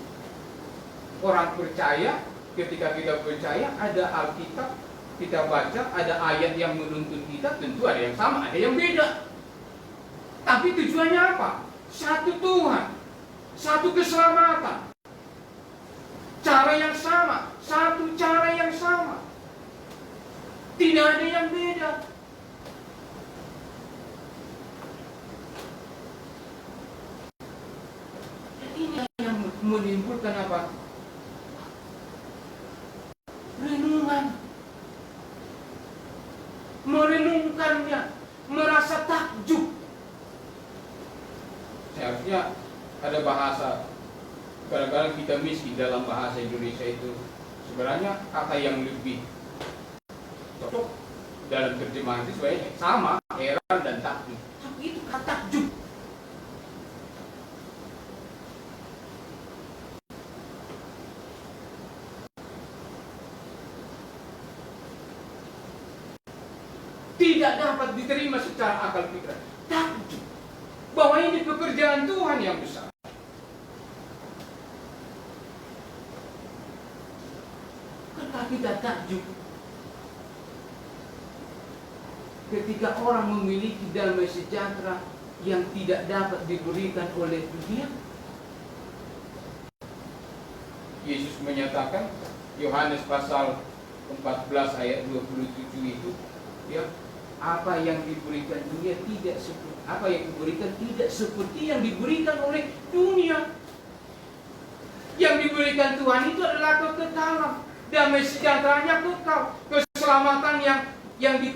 orang percaya. Ketika kita percaya, ada Alkitab, kita baca, ada ayat yang menuntun kita, tentu ada yang sama, ada yang beda. Tapi tujuannya apa? Satu Tuhan, satu keselamatan, cara yang sama, satu cara yang sama, tidak ada yang beda. Ini yang menimbulkan apa? Renungan, merenungkannya, merasa takjub. Seharusnya ada bahasa, kadang-kadang kita miskin dalam bahasa Indonesia itu Sebenarnya kata yang lebih cocok dalam terjemahan itu sebenarnya sama, heran dan takjub. Tapi itu kata takjub. Tidak dapat diterima secara akal pikiran. Takjub bahwa ini pekerjaan Tuhan yang besar. Kenapa kita takjub ketika orang memiliki damai sejahtera yang tidak dapat diberikan oleh dunia? Yesus menyatakan, Yohanes pasal 14 ayat 27 itu, ya, apa yang diberikan dunia tidak seperti apa yang diberikan tidak seperti yang diberikan oleh dunia. Yang diberikan Tuhan itu adalah kekekalan, damai sejahteranya kekal, keselamatan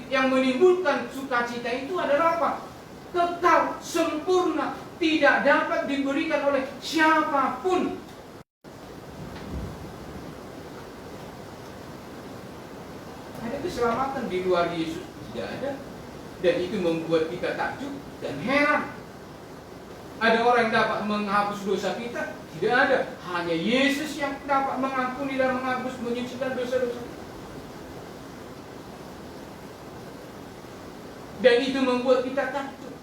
yang menimbulkan sukacita itu adalah apa? Kekal, sempurna, tidak dapat diberikan oleh siapapun. Ada keselamatan di luar Yesus? Tidak ada. Dan itu membuat kita takjub dan heran. Ada orang yang dapat menghapus dosa kita? Tidak ada. Hanya Yesus yang dapat mengampuni dan menghapus, menyucikan dosa-dosa kita. Dan itu membuat kita takjub.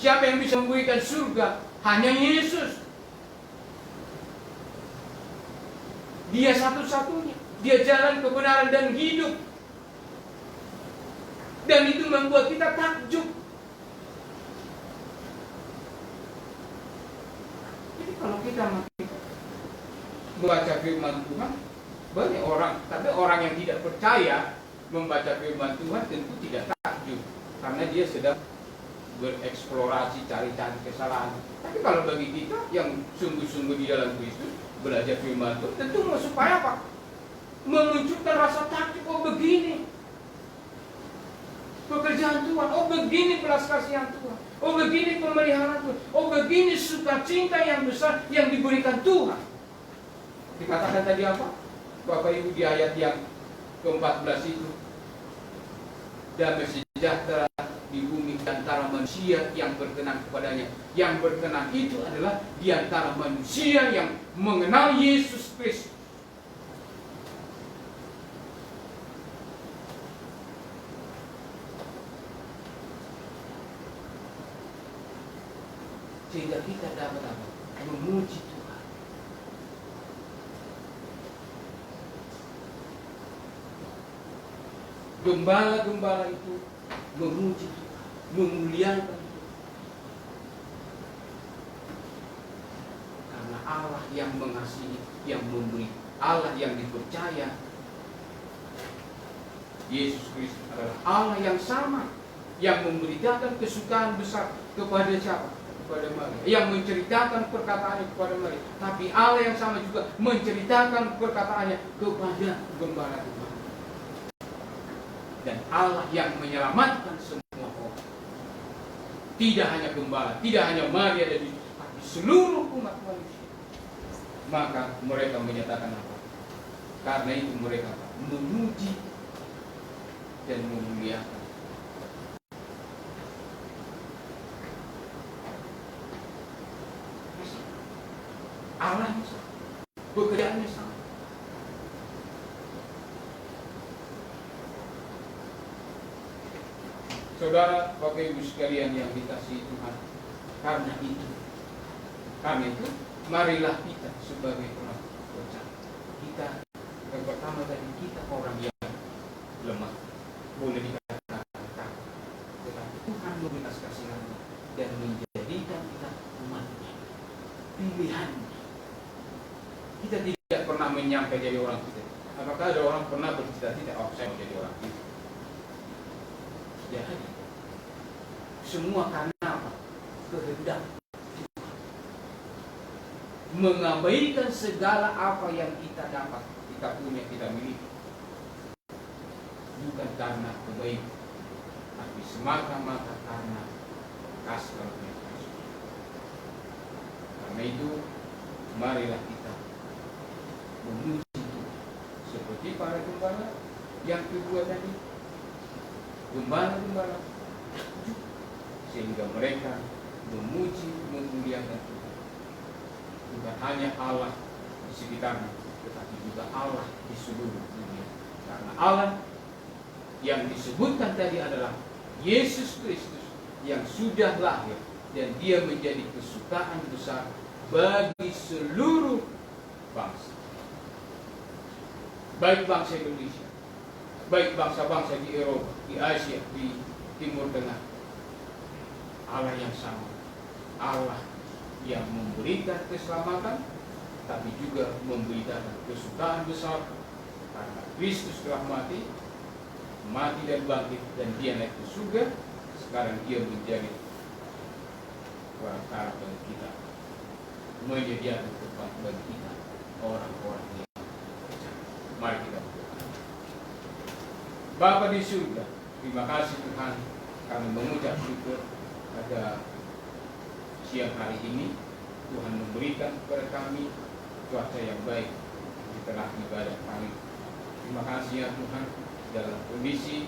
Siapa yang bisa memberikan surga? Hanya Yesus. Dia satu-satunya. Dia jalan kebenaran dan hidup. Dan itu membuat kita takjub. Jadi kalau kita membaca firman Tuhan, banyak orang, tapi orang yang tidak percaya membaca firman Tuhan tentu tidak takjub, karena dia sedang bereksplorasi, cari-cari kesalahan. Tapi kalau bagi kita yang sungguh-sungguh di dalam Kristus, belajar firman Tuhan, tentu supaya apa? Memunculkan rasa takjub. Oh begini pekerjaan Tuhan, oh begini belas kasihan Tuhan, oh begini pemeliharaan Tuhan, oh begini sukacita yang besar yang diberikan Tuhan. Dikatakan tadi apa? Bapak Ibu di ayat yang ke-14 itu, damai sejahtera di bumi di antara manusia yang berkenan kepadanya. Yang berkenan itu adalah di antara manusia yang mengenal Yesus Kristus. Sehingga kita dapat apa? Memuji Tuhan. Gembala-gembala itu memuji Tuhan, memuliakan Tuhan. Karena Allah yang mengasihi, yang memberi, Allah yang dipercaya, Yesus Kristus adalah Allah yang sama, yang memberitakan kesukaan besar kepada siapa? Kepada Maria, yang menceritakan perkataannya kepada Maria. Tapi Allah yang sama juga menceritakan perkataannya kepada gembala-gembala. Dan Allah yang menyelamatkan semua orang. Tidak hanya gembala, tidak hanya Maria dan Yesus, tapi seluruh umat manusia. Maka mereka menyatakan apa? Karena itu mereka memuji dan memuliakan Allah, pekerjaannya sama. Saudara, Bapak Ibu sekalian yang dikasihi Tuhan, karena itu, marilah kita sebagai orang percaya, kita yang pertama tadi, kita orang yang lemah, boleh dikatakan takut, tetapi Tuhan memberikan kasih-Nya dan menjadikan kita umat-Nya, pilihan. Kita tidak pernah menyampai jadi orang Kristen. Apakah ada orang pernah bercita-cita, oh saya mau jadi orang Kristen? Jadi semua karena apa? Kehendak Tuhan. Mengabaikan segala apa yang kita dapat, kita punya, kita miliki. Bukan karena kebaikan, tapi semata-mata karena kasih karunia Kristus. Karena itu, marilah kita memuji Tuhan. Seperti para gembala yang kedua tadi, gembala-gembala, sehingga mereka memuji, memuliakan Tuhan. Bukan hanya Allah di sekitarnya, tetapi juga Allah di seluruh dunia. Karena Allah yang disebutkan tadi adalah Yesus Kristus yang sudah lahir, dan dia menjadi kesukaan besar bagi seluruh bangsa. Baik bangsa Indonesia, baik bangsa-bangsa di Eropa, di Asia, di Timur Tengah. Allah yang sama, Allah yang memberikan keselamatan, tapi juga memberikan kesukaan besar karena Kristus telah mati dan bangkit, dan dia naik ke surga. Sekarang dia menjadi perkara bagi kita, menyediakan tempat bagi kita, orang-orang yang percaya. Mari kita berdoa. Bapa di surga, terima kasih Tuhan, kami mengucap syukur pada siang hari ini. Tuhan memberikan kepada kami cuaca yang baik di tengah ibadah kami. Terima kasih ya Tuhan, dalam kondisi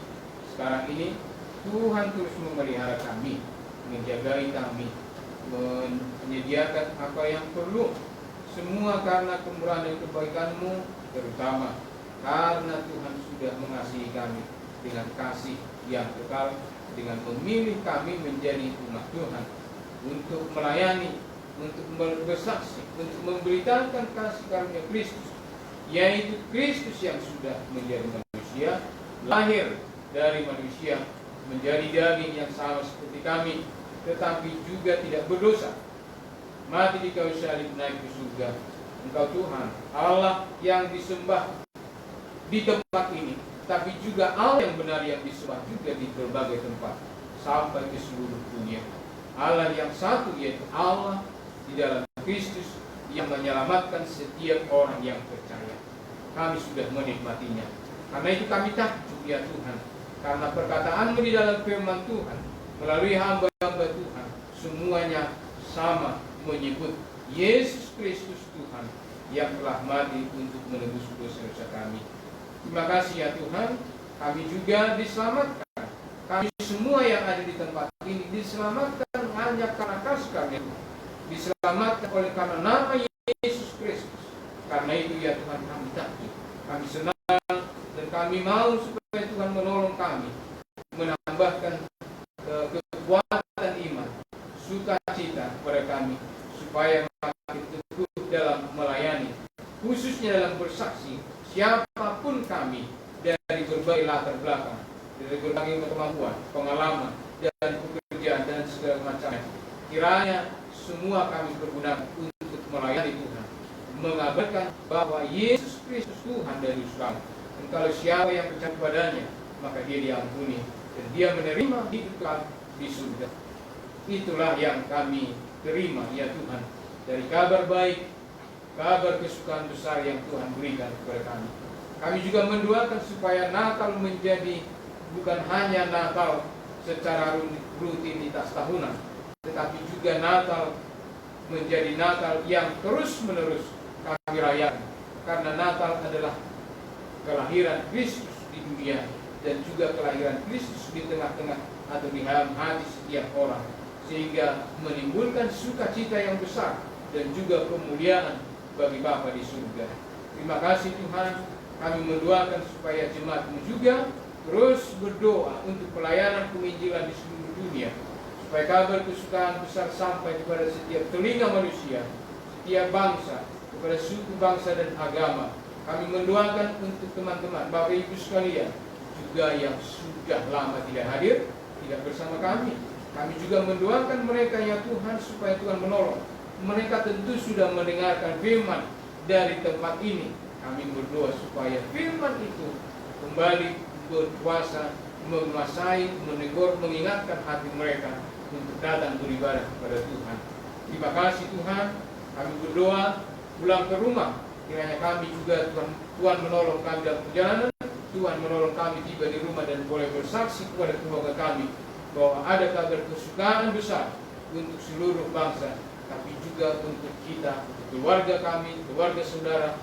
sekarang ini Tuhan terus memelihara kami, menjagai kami, menyediakan apa yang perlu. Semua karena kemurahan dan kebaikan-Mu, terutama karena Tuhan sudah mengasihi kami dengan kasih yang kekal, dengan memilih kami menjadi umat Tuhan untuk melayani, untuk bersaksi, untuk memberitakan kasih karunia Kristus, yaitu Kristus yang sudah menjadi manusia, lahir dari manusia, menjadi daging yang sama seperti kami, tetapi juga tidak berdosa, mati di kayu salib, naik ke surga. Engkau Tuhan, Allah yang disembah di tempat ini, tapi juga Allah yang benar yang disembah juga di berbagai tempat, sampai ke seluruh dunia. Allah yang satu, yaitu Allah di dalam Kristus, yang menyelamatkan setiap orang yang percaya. Kami sudah menikmatinya. Karena itu kami takjub ya Tuhan, karena perkataan-Mu di dalam firman Tuhan, melalui hamba-hamba Tuhan, semuanya sama menyebut Yesus Kristus Tuhan yang telah mati untuk menebus dosa-dosa kami. Terima kasih ya Tuhan, kami juga diselamatkan. Kami semua yang ada di tempat ini diselamatkan hanya karena kasih karunia, diselamatkan oleh karena nama Yesus Kristus. Karena itu ya Tuhan, kami takjub, kami senang, dan kami mau supaya Tuhan menolong kami, menambahkan kekuatan iman, sukacita kepada kami, supaya makin teguh dalam melayani, khususnya dalam bersaksi, siapapun kami, dari berbagai latar belakang, dari berbagai kemampuan, pengalaman, dan pekerjaan, dan segala macamnya. Kiranya semua kami berguna untuk melayani Tuhan, mengabarkan bahwa Yesus Kristus Tuhan dari Islam. Dan kalau siapa yang percaya padanya, maka dia diampuni, dan dia menerima hidup kekal di surga. Itulah yang kami terima ya Tuhan, dari kabar baik, kabar kesukaan besar yang Tuhan berikan kepada kami. Kami juga mendoakan supaya Natal menjadi bukan hanya Natal secara rutinitas tahunan, tetapi juga Natal menjadi Natal yang terus-menerus kami rayakan. Karena Natal adalah kelahiran Kristus di dunia, dan juga kelahiran Kristus di tengah-tengah atau di dalam hati setiap orang, sehingga menimbulkan sukacita yang besar dan juga kemuliaan bagi Bapa di surga. Terima kasih Tuhan, kami mendoakan supaya jemaat-Mu juga terus berdoa untuk pelayanan penginjilan di seluruh dunia, supaya kabar kesukaan besar sampai kepada setiap telinga manusia, setiap bangsa, kepada suku bangsa dan agama. Kami mendoakan untuk teman-teman Bapak Ibu sekalian juga yang sudah lama tidak hadir, tidak bersama kami. Kami juga mendoakan mereka ya Tuhan, supaya Tuhan menolong. Mereka tentu sudah mendengarkan firman dari tempat ini. Kami berdoa supaya firman itu kembali berkuasa, menguasai, menegur, mengingatkan hati mereka untuk datang beribadah kepada Tuhan. Terima kasih Tuhan. Kami berdoa pulang ke rumah, kiranya kami juga Tuhan menolong kami dalam perjalanan. Tuhan menolong kami tiba di rumah dan boleh bersaksi kepada keluarga kami bahwa ada kabar kesukaan besar untuk seluruh bangsa. tapi juga untuk kita, untuk keluarga kami, keluarga saudara,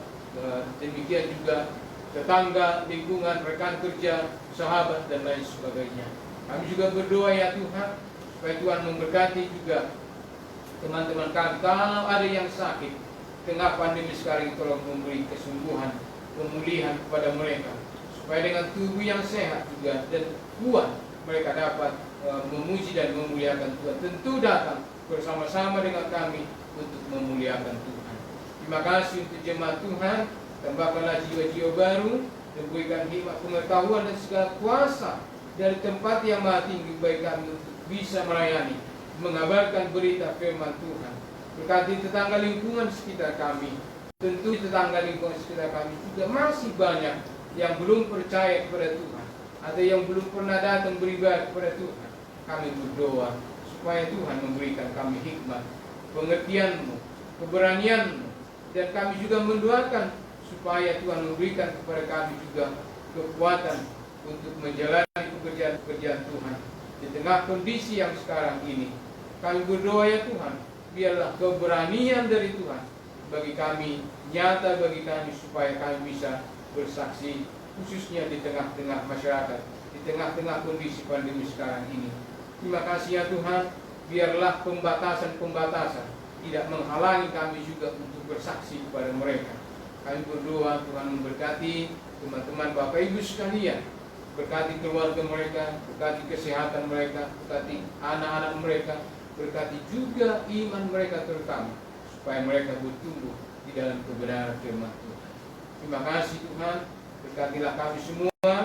demikian juga tetangga, lingkungan, rekan kerja, sahabat, dan lain sebagainya. Kami juga berdoa ya Tuhan, supaya Tuhan memberkati juga teman-teman kami. Kalau ada yang sakit, tengah pandemi sekarang, tolong memberi kesembuhan, pemulihan kepada mereka, supaya dengan tubuh yang sehat juga dan kuat, mereka dapat memuji dan memuliakan Tuhan. Tentu datang bersama-sama dengan kami untuk memuliakan Tuhan. Terima kasih untuk jemaat Tuhan. Tambahkanlah jiwa-jiwa baru, dan berikan hikmat pengetahuan dan segala kuasa dari tempat yang maha tinggi bagi kami untuk bisa melayani, mengabarkan berita firman Tuhan. Berkati tetangga lingkungan sekitar kami. Tentu tetangga lingkungan sekitar kami juga masih banyak yang belum percaya kepada Tuhan, atau yang belum pernah datang beribadah kepada Tuhan. Kami berdoa supaya Tuhan memberikan kami hikmat, pengertian-Mu, keberanian-Mu, dan kami juga mendoakan supaya Tuhan memberikan kepada kami juga kekuatan untuk menjalani pekerjaan-pekerjaan Tuhan di tengah kondisi yang sekarang ini. Kami berdoa ya Tuhan, biarlah keberanian dari Tuhan bagi kami, nyata bagi kami, supaya kami bisa bersaksi, khususnya di tengah-tengah masyarakat, di tengah-tengah kondisi pandemi sekarang ini. Terima kasih ya Tuhan, biarlah pembatasan-pembatasan tidak menghalangi kami juga untuk bersaksi kepada mereka. Kami berdoa Tuhan memberkati teman-teman Bapak Ibu sekalian, berkati keluarga mereka, berkati kesehatan mereka, berkati anak-anak mereka, berkati juga iman mereka terutama, supaya mereka bertumbuh di dalam kebenaran firman Tuhan. Terima kasih Tuhan, berkatilah kami semua.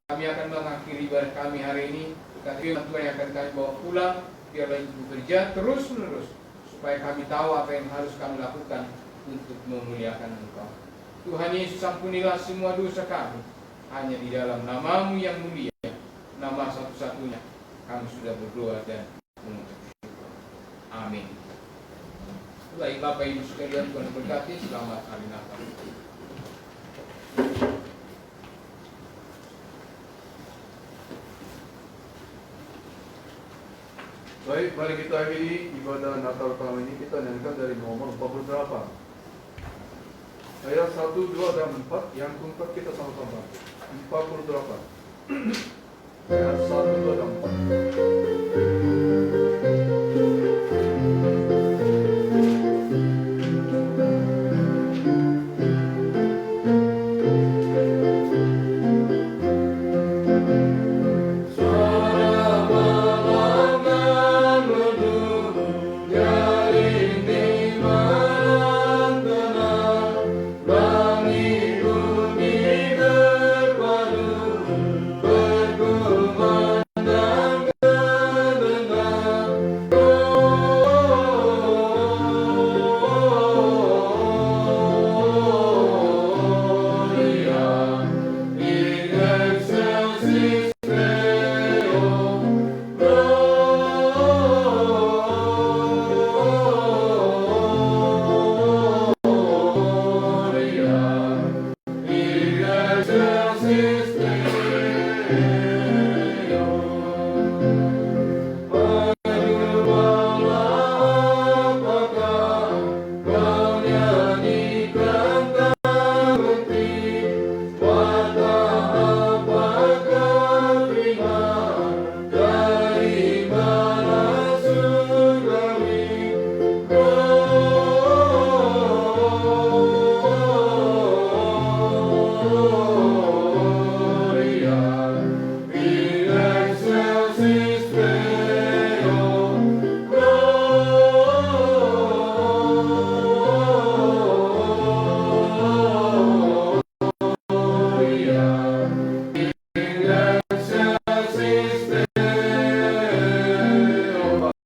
Kami akan mengakhiri ibadah kami hari ini. Berkati firman Tuhan yang akan kami bawa pulang, biarlah itu bekerja terus-menerus, supaya kami tahu apa yang harus kami lakukan untuk memuliakan Engkau. Tuhan Yesus, ampunilah semua dosa kami. Hanya di dalam nama-Mu yang mulia, nama satu-satunya, kami sudah berdoa dan mengucap syukur. Amin. Baik Bapak Ibu sekalian, Tuhan berkati. Selamat hari Natal. Baik, mari kita akhiri ibadah Natal tahun ini. Kita nyanyikan dari nomor 48. Ayat 1, 2, dan 4. Yang keempat kita sama-sama 48. Ayat 1, 2, dan 4.